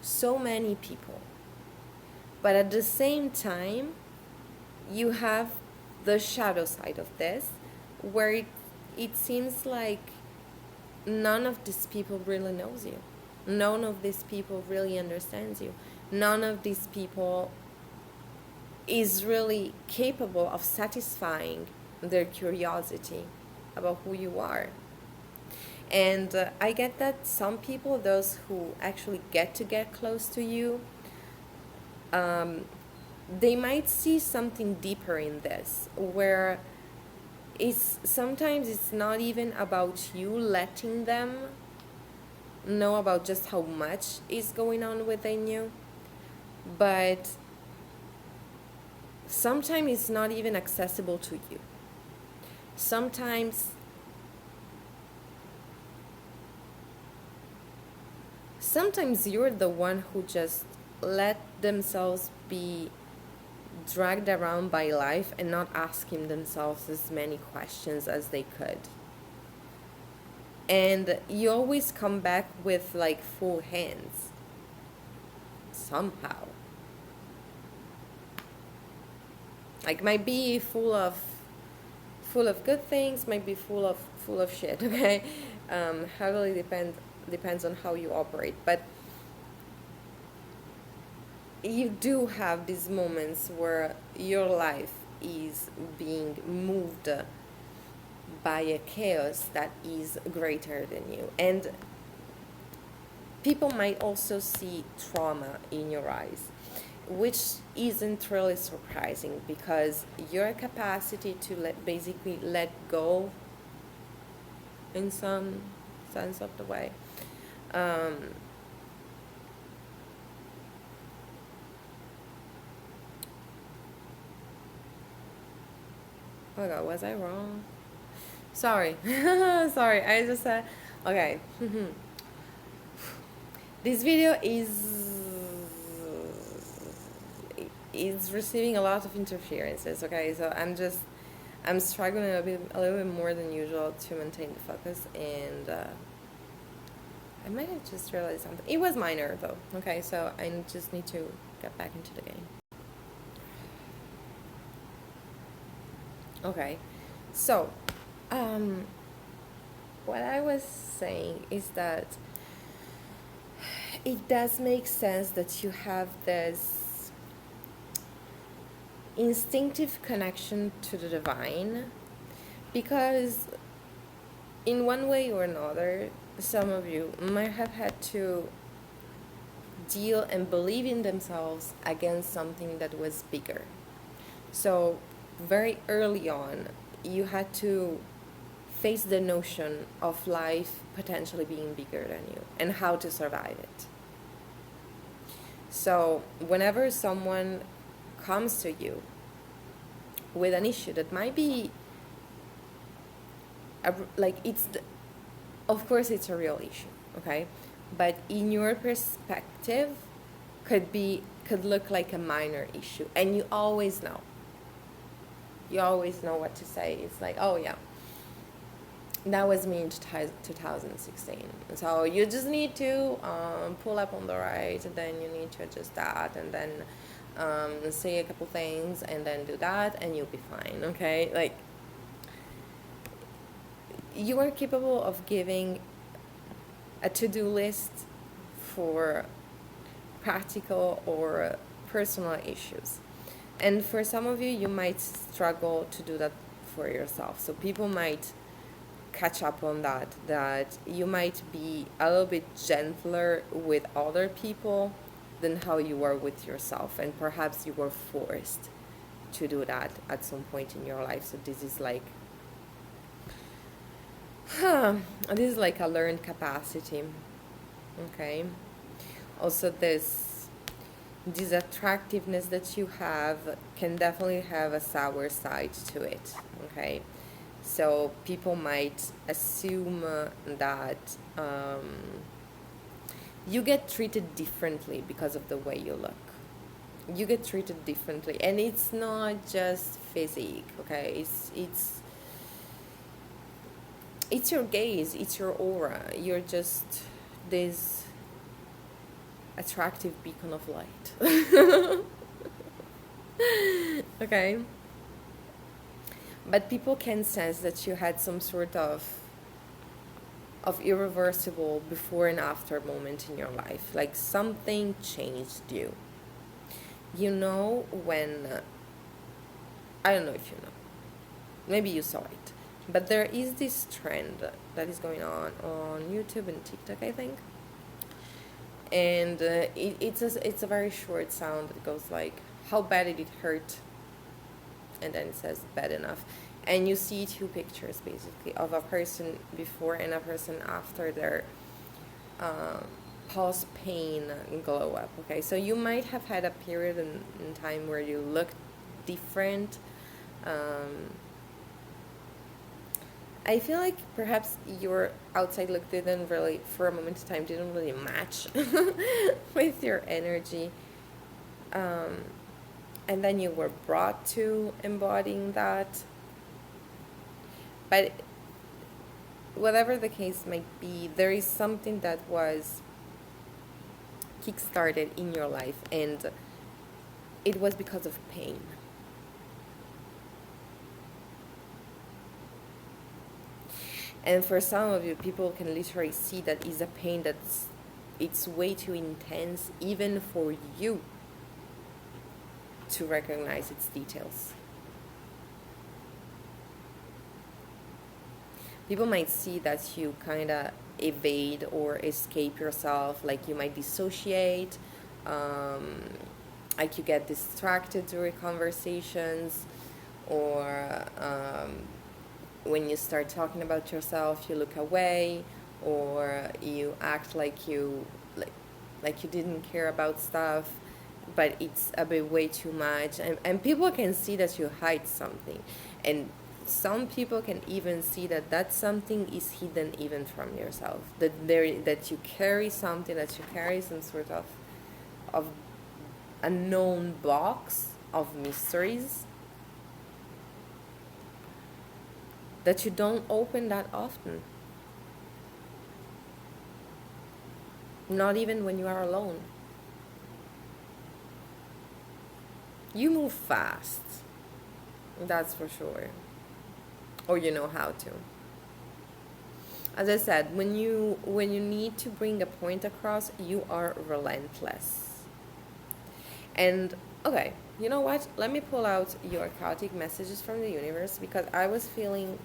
so many people, but at the same time, you have the shadow side of this, where it seems like none of these people really knows you. None of these people really understands you. None of these people is really capable of satisfying their curiosity about who you are. And I get that some people, those who actually get close to you, they might see something deeper in this, where sometimes it's not even about you letting them know about just how much is going on within you, but sometimes it's not even accessible to you. Sometimes you're the one who just let themselves be dragged around by life and not asking themselves as many questions as they could. And you always come back with like full hands somehow. Like, might be full of good things, might be full of shit, okay? Heavily depends on how you operate, but you do have these moments where your life is being moved by a chaos that is greater than you. And people might also see trauma in your eyes, which isn't really surprising, because your capacity to basically let go in some sense of the way, oh god, was I wrong? Sorry. Sorry, I just said, okay. This video is receiving a lot of interferences, okay? So I'm struggling a little bit more than usual to maintain the focus, and I might have just realized something. It was minor though, okay? So I just need to get back into the game. Okay, so what I was saying is that it does make sense that you have this instinctive connection to the divine, because in one way or another, some of you might have had to deal and believe in themselves against something that was bigger. So very early on, you had to face the notion of life potentially being bigger than you and how to survive it. So whenever someone comes to you with an issue that might be of course it's a real issue, okay, but in your perspective could look like a minor issue, and you always know what to say. It's like, oh yeah, that was me in 2016. So you just need to pull up on the right, and then you need to adjust that, and then say a couple things, and then do that, and you'll be fine, okay? Like, you are capable of giving a to-do list for practical or personal issues. And for some of you, you might struggle to do that for yourself. So people might catch up on that you might be a little bit gentler with other people than how you are with yourself. And perhaps you were forced to do that at some point in your life. So this is like, this is like a learned capacity, okay? Also, this attractiveness that you have can definitely have a sour side to it, okay? So people might assume that you get treated differently because of the way you look. You get treated differently, and it's not just physique, okay? it's your gaze, it's your aura. You're just this attractive beacon of light. Okay? But people can sense that you had some sort of irreversible before and after moment in your life. Like something changed you. You know when I don't know if you know. Maybe you saw it. But there is this trend that is going on YouTube and TikTok, I think. And it's a very short sound that goes like, how bad did it hurt? And then it says bad enough. And you see two pictures basically of a person before and a person after their pause pain glow up. Okay, so you might have had a period in time where you looked different. I feel like perhaps your outside look didn't really, for a moment in time, didn't really match with your energy. And then you were brought to embodying that. But whatever the case might be, there is something that was kickstarted in your life, and it was because of pain. And for some of you, people can literally see that is a pain it's way too intense even for you to recognize its details. People might see that you kind of evade or escape yourself, like you might dissociate, like you get distracted during conversations, or when you start talking about yourself, you look away, or you act like you didn't care about stuff, but it's a bit way too much, and people can see that you hide something, and some people can even see that something is hidden even from yourself, that you carry something, that you carry some sort of unknown box of mysteries that you don't open that often. Not even when you are alone. You move fast, that's for sure. Or you know how to. As I said, when you need to bring a point across, you are relentless. And okay, you know what? Let me pull out your chaotic messages from the universe, because I was feeling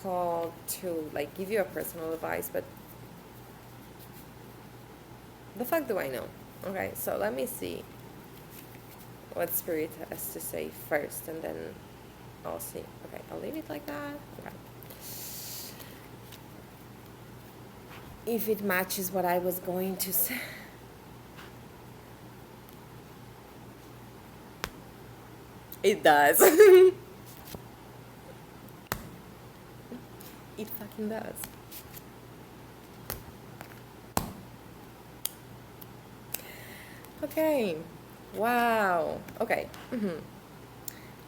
called to like give you a personal advice, but the fuck do I know? Okay, so let me see what Spirit has to say first, and then I'll see. Okay, I'll leave it like that. Okay. If it matches what I was going to say. It does. It fucking does. Okay. Wow. Okay.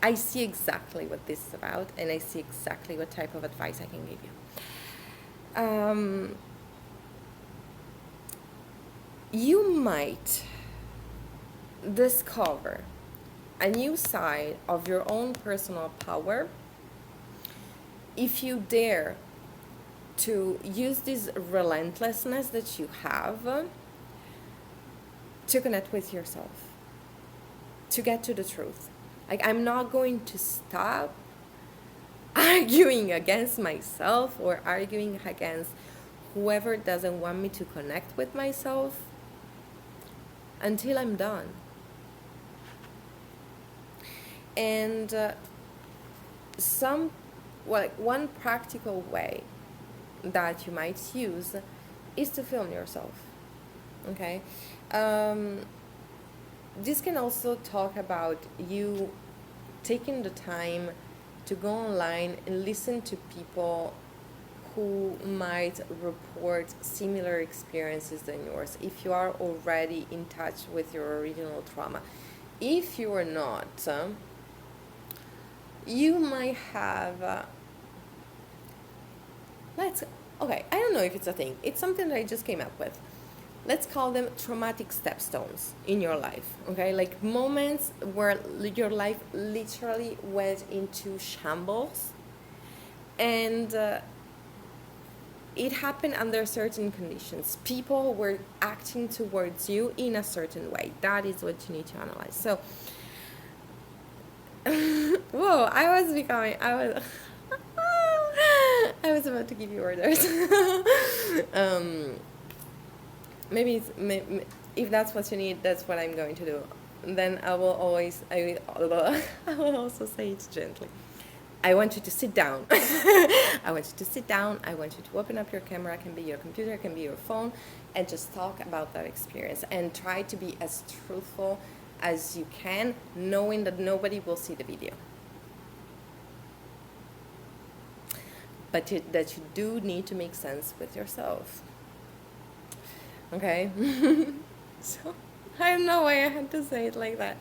I see exactly what this is about, and I see exactly what type of advice I can give you. You might discover a new side of your own personal power if you dare to use this relentlessness that you have to connect with yourself, to get to the truth. Like, I'm not going to stop arguing against myself or arguing against whoever doesn't want me to connect with myself until I'm done. And one practical way that you might use is to film yourself. Okay? This can also talk about you taking the time to go online and listen to people who might report similar experiences than yours, if you are already in touch with your original trauma. If you are not, you might have let's, okay, I don't know if it's a thing. It's something that I just came up with. Let's call them traumatic stepstones in your life, okay? Like moments where your life literally went into shambles, and it happened under certain conditions. People were acting towards you in a certain way. That is what you need to analyze. So, whoa, I was about to give you orders. Maybe if that's what you need, that's what I'm going to do. Then I will also say it gently. I want you to sit down. I want you to sit down. I want you to open up your camera. It can be your computer, it can be your phone, and just talk about that experience and try to be as truthful as you can, knowing that nobody will see the video. But that you do need to make sense with yourself. Okay? So I don't know why I had to say it like that.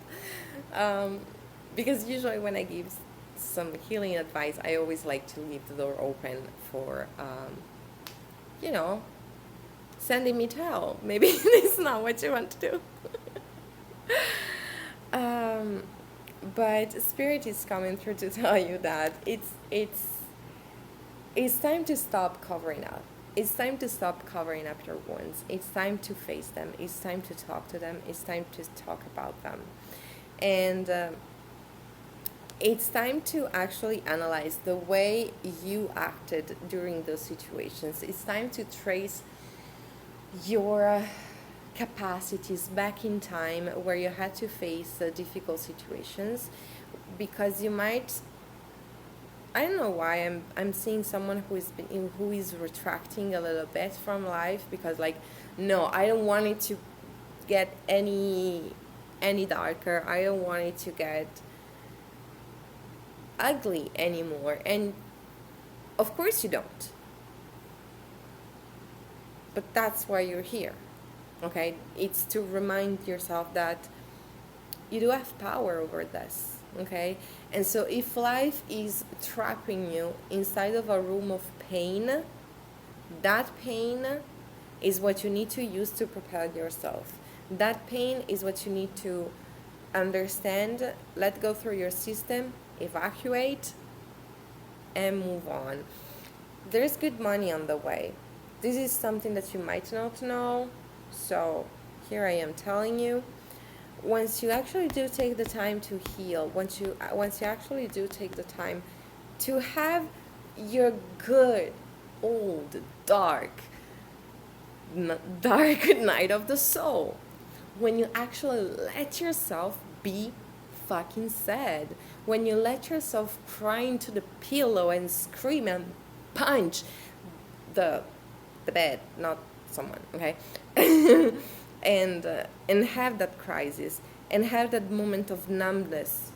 Because usually when I give some healing advice, I always like to leave the door open for, sending me to hell. Maybe it's not what you want to do. But Spirit is coming through to tell you that it's time to stop covering up. It's time to stop covering up your wounds. It's time to face them. It's time to talk to them. It's time to talk about them. And it's time to actually analyze the way you acted during those situations. It's time to trace your capacities back in time where you had to face difficult situations, because you might, I don't know why I'm seeing someone who is retracting a little bit from life, because like, no, I don't want it to get any darker. I don't want it to get ugly anymore. And of course you don't. But that's why you're here. Okay? It's to remind yourself that you do have power over this. Okay? And so if life is trapping you inside of a room of pain, that pain is what you need to use to propel yourself. That pain is what you need to understand, let go through your system, evacuate, and move on. There's good money on the way. This is something that you might not know, so here I am telling you. Once you actually do take the time to heal, once you actually do take the time to have your good old dark night of the soul, when you actually let yourself be fucking sad, when you let yourself cry into the pillow and scream and punch the bed, not someone, okay? and have that crisis, and have that moment of numbness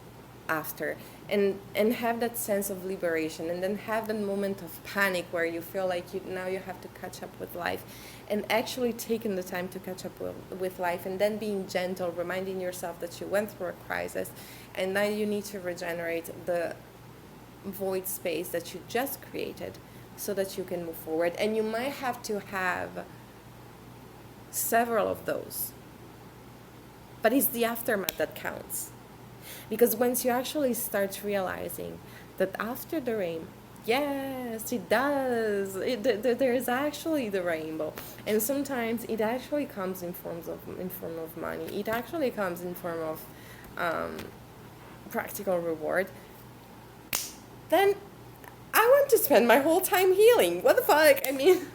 after, and have that sense of liberation, and then have that moment of panic where you feel like now you have to catch up with life, and actually taking the time to catch up with life, and then being gentle, reminding yourself that you went through a crisis, and now you need to regenerate the void space that you just created so that you can move forward. And you might have to have several of those, but it's the aftermath that counts. Because once you actually start realizing that after the rain, yes, it does. There is actually the rainbow, and sometimes it actually comes in form of money. It actually comes in form of practical reward. Then I want to spend my whole time healing. What the fuck? I mean,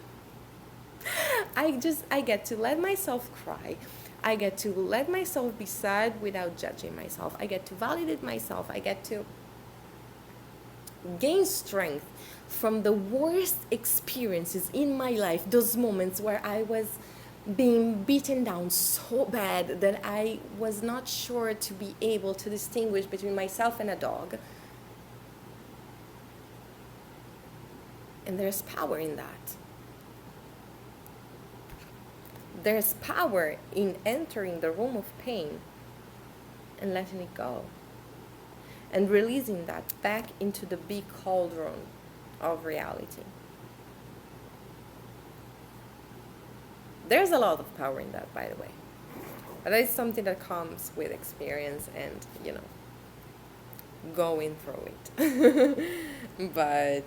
I get to let myself cry. I get to let myself be sad without judging myself. I get to validate myself. I get to gain strength from the worst experiences in my life, those moments where I was being beaten down so bad that I was not sure to be able to distinguish between myself and a dog. And there's power in that. There's power in entering the room of pain and letting it go, and releasing that back into the big cauldron of reality. There's a lot of power in that, by the way. But it's something that comes with experience and, going through it. But,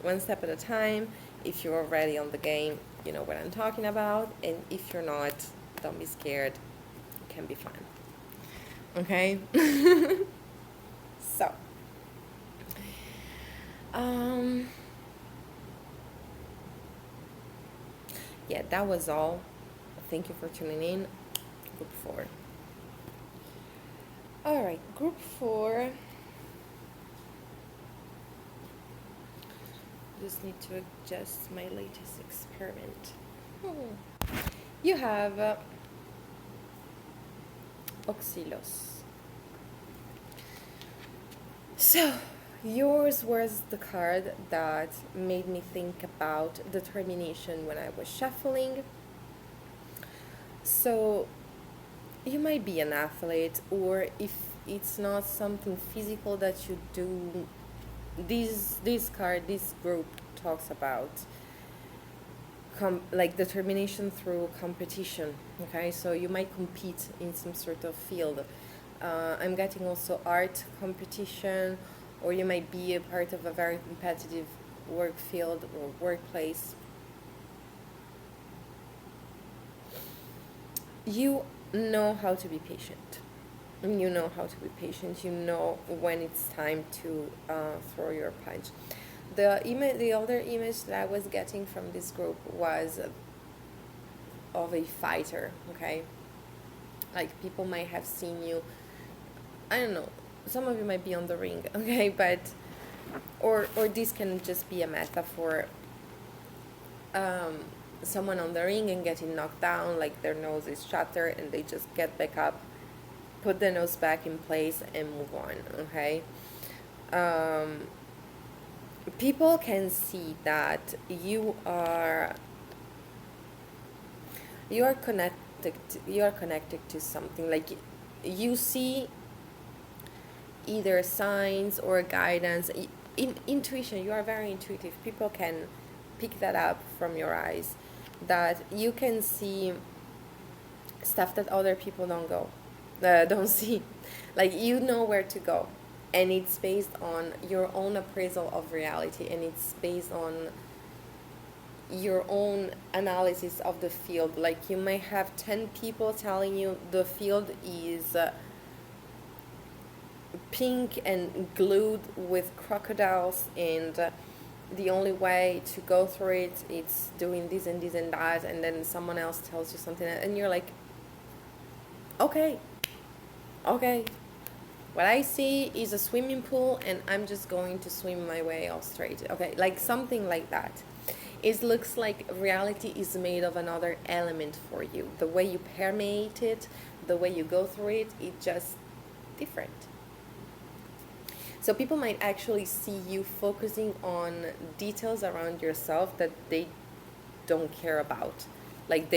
one step at a time. If you're already on the game, you know what I'm talking about. And if you're not, don't be scared. It can be fun. Okay? So, yeah, that was all. Thank you for tuning in. Group 4. All right, group 4. Just need to adjust my latest experiment. You have Oxylos. So, yours was the card that made me think about determination when I was shuffling. So, you might be an athlete, or if it's not something physical that you do, this group talks about like determination through competition. Okay, so you might compete in some sort of field. I'm getting also art competition, or you might be a part of a very competitive work field or workplace. You know how to be patient. You know how to be patient. You know when it's time to throw your punch. The other image that I was getting from this group was of a fighter. Okay, like people might have seen you. I don't know. Some of you might be on the ring. Okay, but or this can just be a metaphor. Someone on the ring and getting knocked down, like their nose is shattered, and they just get back up, put the nose back in place, and move on. Okay. People can see that you are connected to something. Like you see either signs or guidance. Intuition. You are very intuitive. People can pick that up from your eyes, that you can see stuff that other people don't see. Like you know where to go, and it's based on your own appraisal of reality, and it's based on your own analysis of the field. Like you might have 10 people telling you the field is pink and glued with crocodiles, and the only way to go through it, it's doing this and this and that, and then someone else tells you something, and you're like, okay, what I see is a swimming pool, and I'm just going to swim my way all straight. Okay, like something like that. It looks like reality is made of another element for you. The way you permeate it, the way you go through it, it's just different. So people might actually see you focusing on details around yourself that they don't care about. Like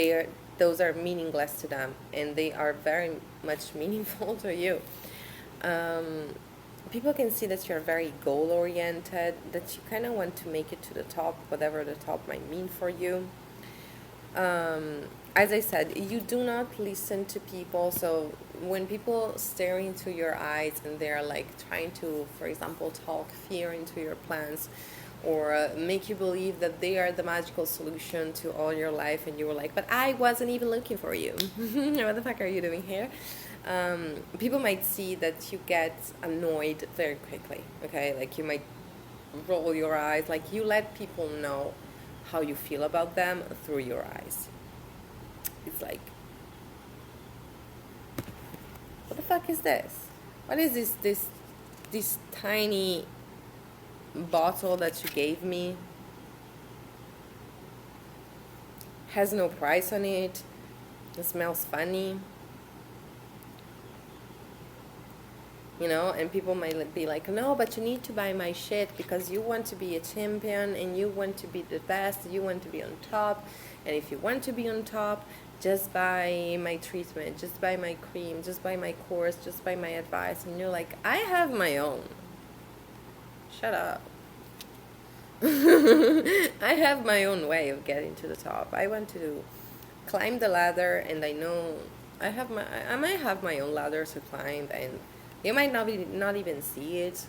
those are meaningless to them, and they are very much meaningful to you. People can see that you're very goal-oriented, that you kind of want to make it to the top, whatever the top might mean for you. As I said, you do not listen to people. So when people stare into your eyes and they're like trying to, for example, talk fear into your plans, or make you believe that they are the magical solution to all your life, and you were like, but I wasn't even looking for you. What the fuck are you doing here? People might see that you get annoyed very quickly. Okay, like you might roll your eyes, like you let people know how you feel about them through your eyes. It's like, what the fuck is this? What is this tiny bottle that you gave me? Has no price on it. It smells funny. And people might be like, no, but you need to buy my shit because you want to be a champion and you want to be the best, you want to be on top, and if you want to be on top, just buy my treatment, just buy my cream, just buy my course, just buy my advice. And you're like, I have my own. Shut up. I have my own way of getting to the top. I want to climb the ladder, and I know I might have my own ladder to climb, and you might not even see it,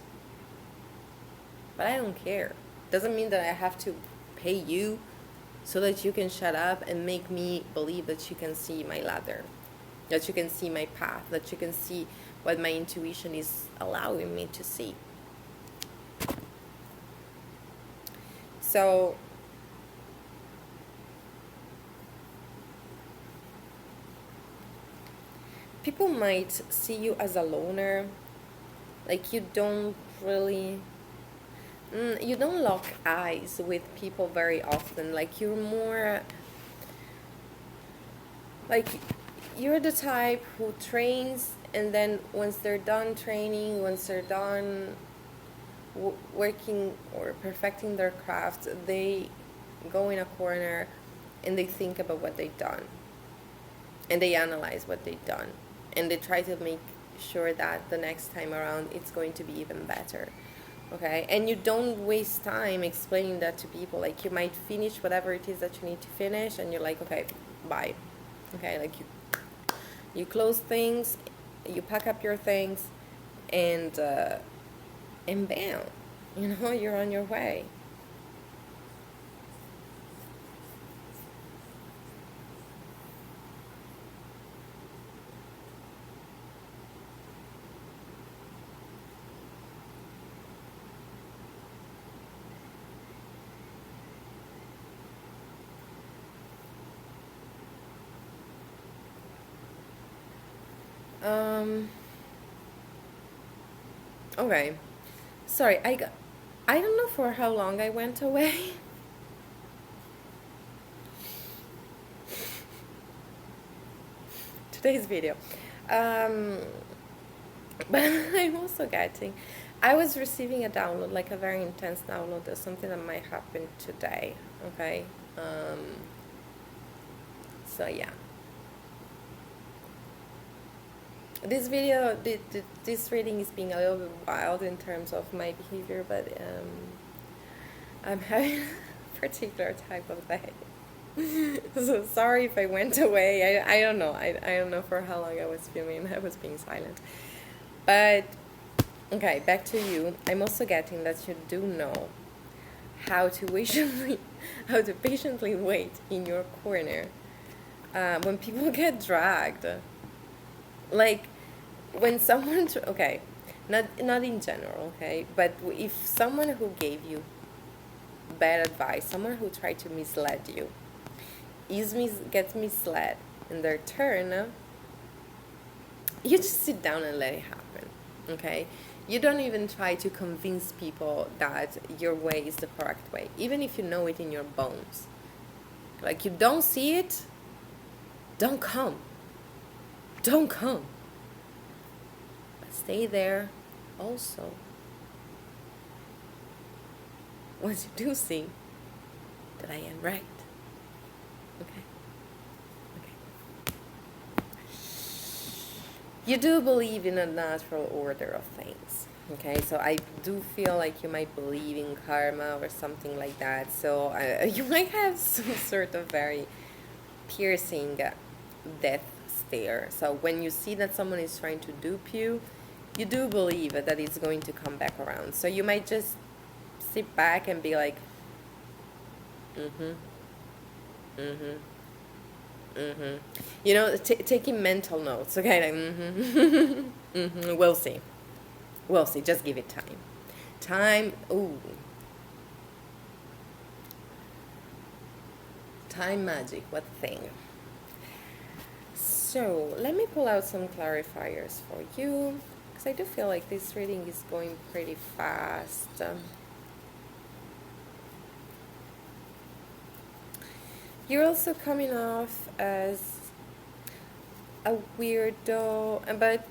but I don't care. Doesn't mean that I have to pay you so that you can shut up and make me believe that you can see my ladder, that you can see my path, that you can see what my intuition is allowing me to see. So people might see you as a loner, like you don't really you don't lock eyes with people very often. Like you're more like you're the type who trains, and then once they're done training, once they're done working or perfecting their craft, they go in a corner and they think about what they've done, and they analyze what they've done, and they try to make sure that the next time around it's going to be even better. Okay, and you don't waste time explaining that to people. Like you might finish whatever it is that you need to finish, and you're like, okay, bye. Okay, like you close things, you pack up your things, and bam, you're on your way. Okay. Sorry, I don't know for how long I went away. Today's video. But I'm also getting, I was receiving a download, like a very intense download of something that might happen today. Okay. So yeah. This video, this reading is being a little bit wild in terms of my behavior, but I'm having a particular type of day. So sorry if I went away. I don't know. I don't know for how long I was filming. I was being silent. But, okay, back to you. I'm also getting that you do know how to patiently wait in your corner when people get dragged. Like when someone okay, not in general, okay, but if someone who gave you bad advice, someone who tried to mislead you, gets misled in their turn, you just sit down and let it happen. Okay, you don't even try to convince people that your way is the correct way, even if you know it in your bones. Like you don't see it, don't come. Don't come. But stay there also. Once you do see that I am right. Okay? Okay. You do believe in a natural order of things. Okay, so I do feel like you might believe in karma or something like that. So you might have some sort of very piercing death stare. So when you see that someone is trying to dupe you, you do believe that it's going to come back around. So you might just sit back and be like, taking mental notes. Okay, like, we'll see. We'll see. Just give it time. Time. Ooh. Time magic. What thing? So let me pull out some clarifiers for you, because I do feel like this reading is going pretty fast. You're also coming off as a weirdo, but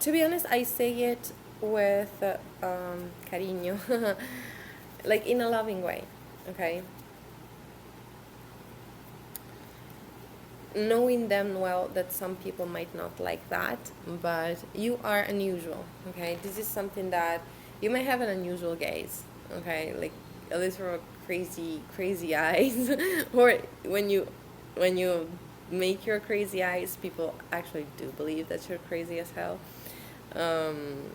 to be honest, I say it with cariño, like in a loving way, okay? Knowing them well that some people might not like that, but you are unusual, okay? This is something that you might have an unusual gaze, okay? Like a little crazy eyes, or when you when you make your crazy eyes, people actually do believe that you're crazy as hell. Um,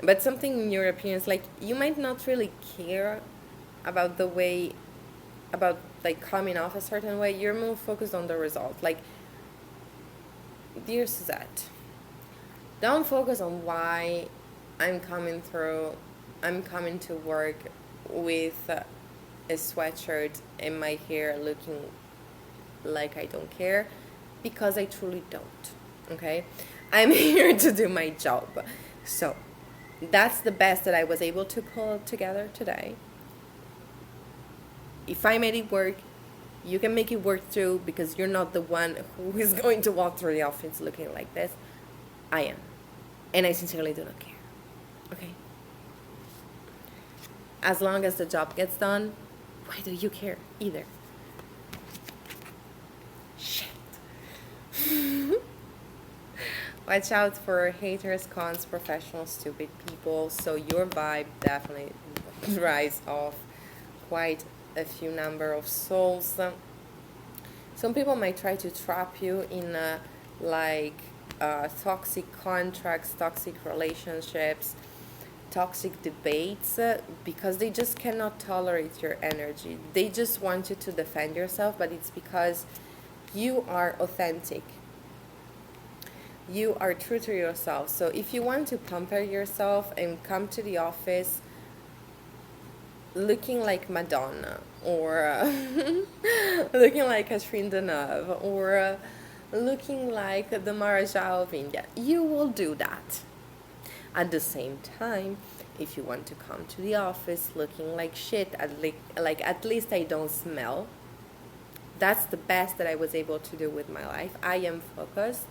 but something in your appearance, like you might not really care about the way, about like coming off a certain way. You're more focused on the result. Like, dear Suzette, don't focus on why I'm coming through. I'm coming to work with a sweatshirt and my hair looking like I don't care, because I truly don't. Okay? I'm here to do my job. So, that's the best that I was able to pull together today. If I made it work, you can make it work too, because you're not the one who is going to walk through the office looking like this. I am. And I sincerely do not care. Okay? As long as the job gets done, why do you care either? Shit. Watch out for haters, cons, professional, stupid people. So your vibe definitely drives off quite a few number of souls. Some people might try to trap you in toxic contracts, toxic relationships, toxic debates, because they just cannot tolerate your energy. They just want you to defend yourself, but it's because you are authentic. You are true to yourself. So if you want to pamper yourself and come to the office looking like Madonna, or looking like Catherine Deneuve, or looking like the Maharaja of India, you will do that. At the same time, if you want to come to the office looking like shit, at least I don't smell. That's the best that I was able to do with my life. I am focused.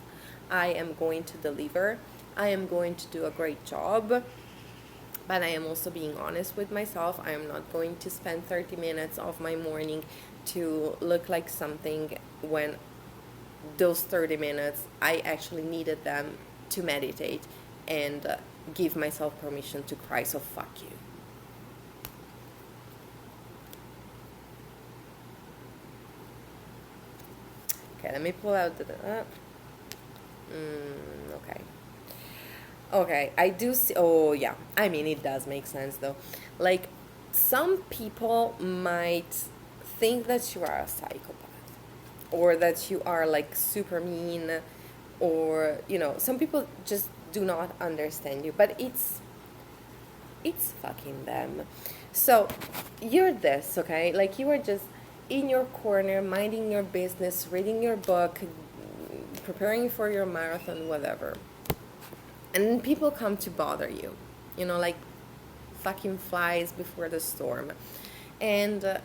I am going to deliver. I am going to do a great job. But I am also being honest with myself. I am not going to spend 30 minutes of my morning to look like something, when those 30 minutes, I actually needed them to meditate and give myself permission to cry. So fuck you. Okay, let me pull out the... okay. Okay, I do see... Oh, yeah. I mean, it does make sense, though. Like, some people might think that you are a psychopath, or that you are, like, super mean, or, some people just do not understand you. But it's fucking them. So, you're this, okay? Like, you are just in your corner, minding your business, reading your book, preparing for your marathon, whatever. And people come to bother you, like fucking flies before the storm. And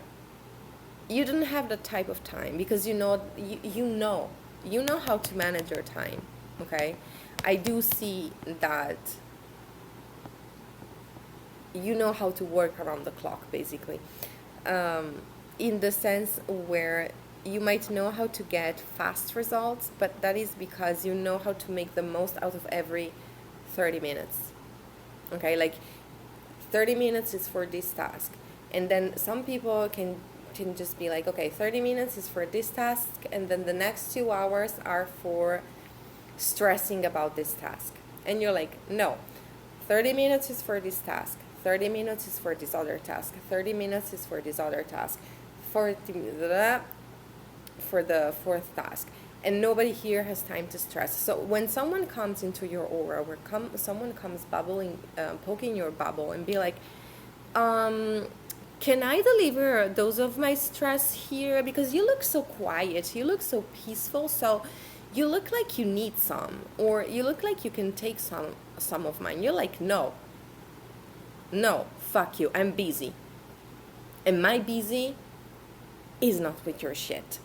you don't have that type of time, because you know how to manage your time, okay? I do see that you know how to work around the clock, basically. In the sense where you might know how to get fast results, but that is because you know how to make the most out of every 30 minutes. Okay, like 30 minutes is for this task. And then some people can just be like, okay, 30 minutes is for this task, and then the next 2 hours are for stressing about this task. And you're like, no, 30 minutes is for this task, 30 minutes is for this other task, 30 minutes is for this other task, for the fourth task. And nobody here has time to stress. So when someone comes into your aura, or someone comes bubbling, poking your bubble, and be like, can I deliver a dose of my stress here? Because you look so quiet, you look so peaceful, so you look like you need some, or you look like you can take some of mine. You're like, no, fuck you, I'm busy. And my busy is not with your shit.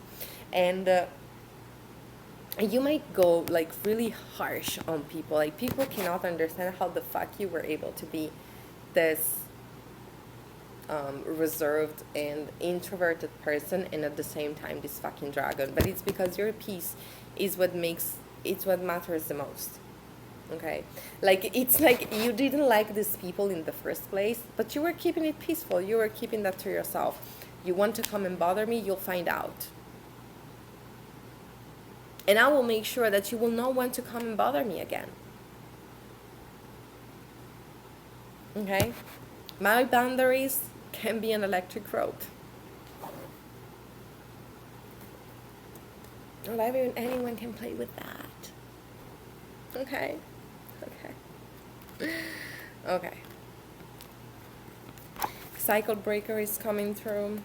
And you might go like really harsh on people. Like, people cannot understand how the fuck you were able to be this reserved and introverted person, and at the same time this fucking dragon. But it's because your peace is what matters the most. Okay, like, it's like you didn't like these people in the first place, but you were keeping it peaceful. You were keeping that to yourself. You want to come and bother me, you'll find out. And I will make sure that you will not want to come and bother me again. Okay? My boundaries can be an electric rope. Not anyone can play with that. Okay? Okay. Okay. Cycle breaker is coming through.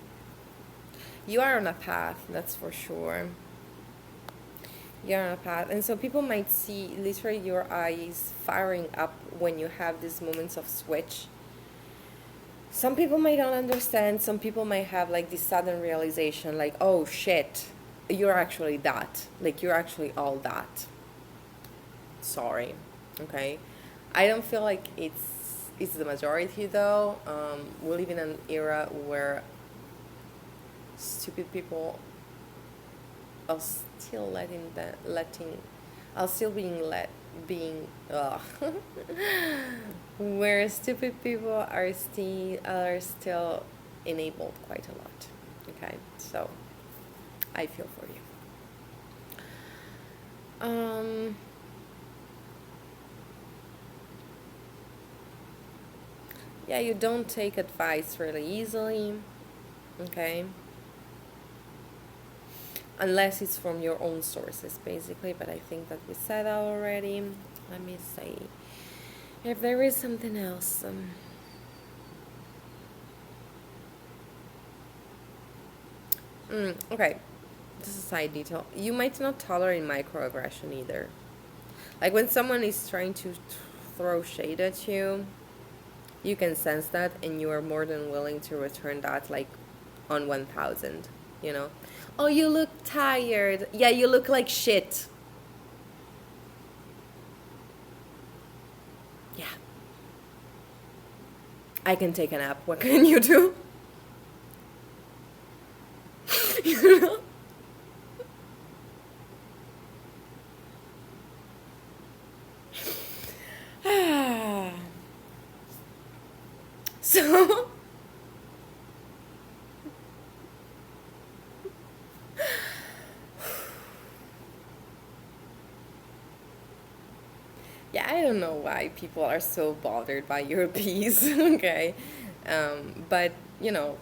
You are on a path, that's for sure. You're on a path. And so people might see literally your eyes firing up when you have these moments of switch. Some people might not understand. Some people might have like this sudden realization, like, oh shit, you're actually that. Like, you're actually all that. Sorry. Okay? I don't feel like it's the majority though. We live in an era where stupid people are still where stupid people are still enabled quite a lot. Okay, so I feel for you. Yeah, you don't take advice really easily. Okay. Unless it's from your own sources, basically, but I think that we said that already. Let me see if there is something else. Okay, this is a side detail. You might not tolerate microaggression either. Like when someone is trying to throw shade at you, you can sense that, and you are more than willing to return that, like on 1,000. You know, oh, you look tired. Yeah, you look like shit. Yeah. I can take a nap. What can you do? You know? So yeah, I don't know why people are so bothered by your piece. Okay, but you know,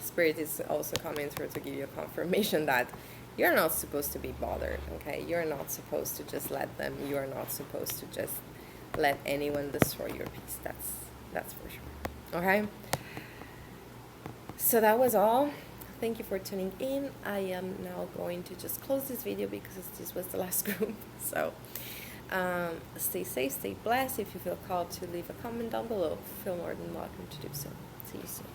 Spirit is also coming through to give you a confirmation that you're not supposed to be bothered. Okay, you're not supposed to just let them. You are not supposed to just let anyone destroy your peace. That's for sure. Okay. So that was all. Thank you for tuning in. I am now going to just close this video because this was the last group. So stay safe, stay blessed. If you feel called to leave a comment down below, feel more than welcome to do so. See you soon.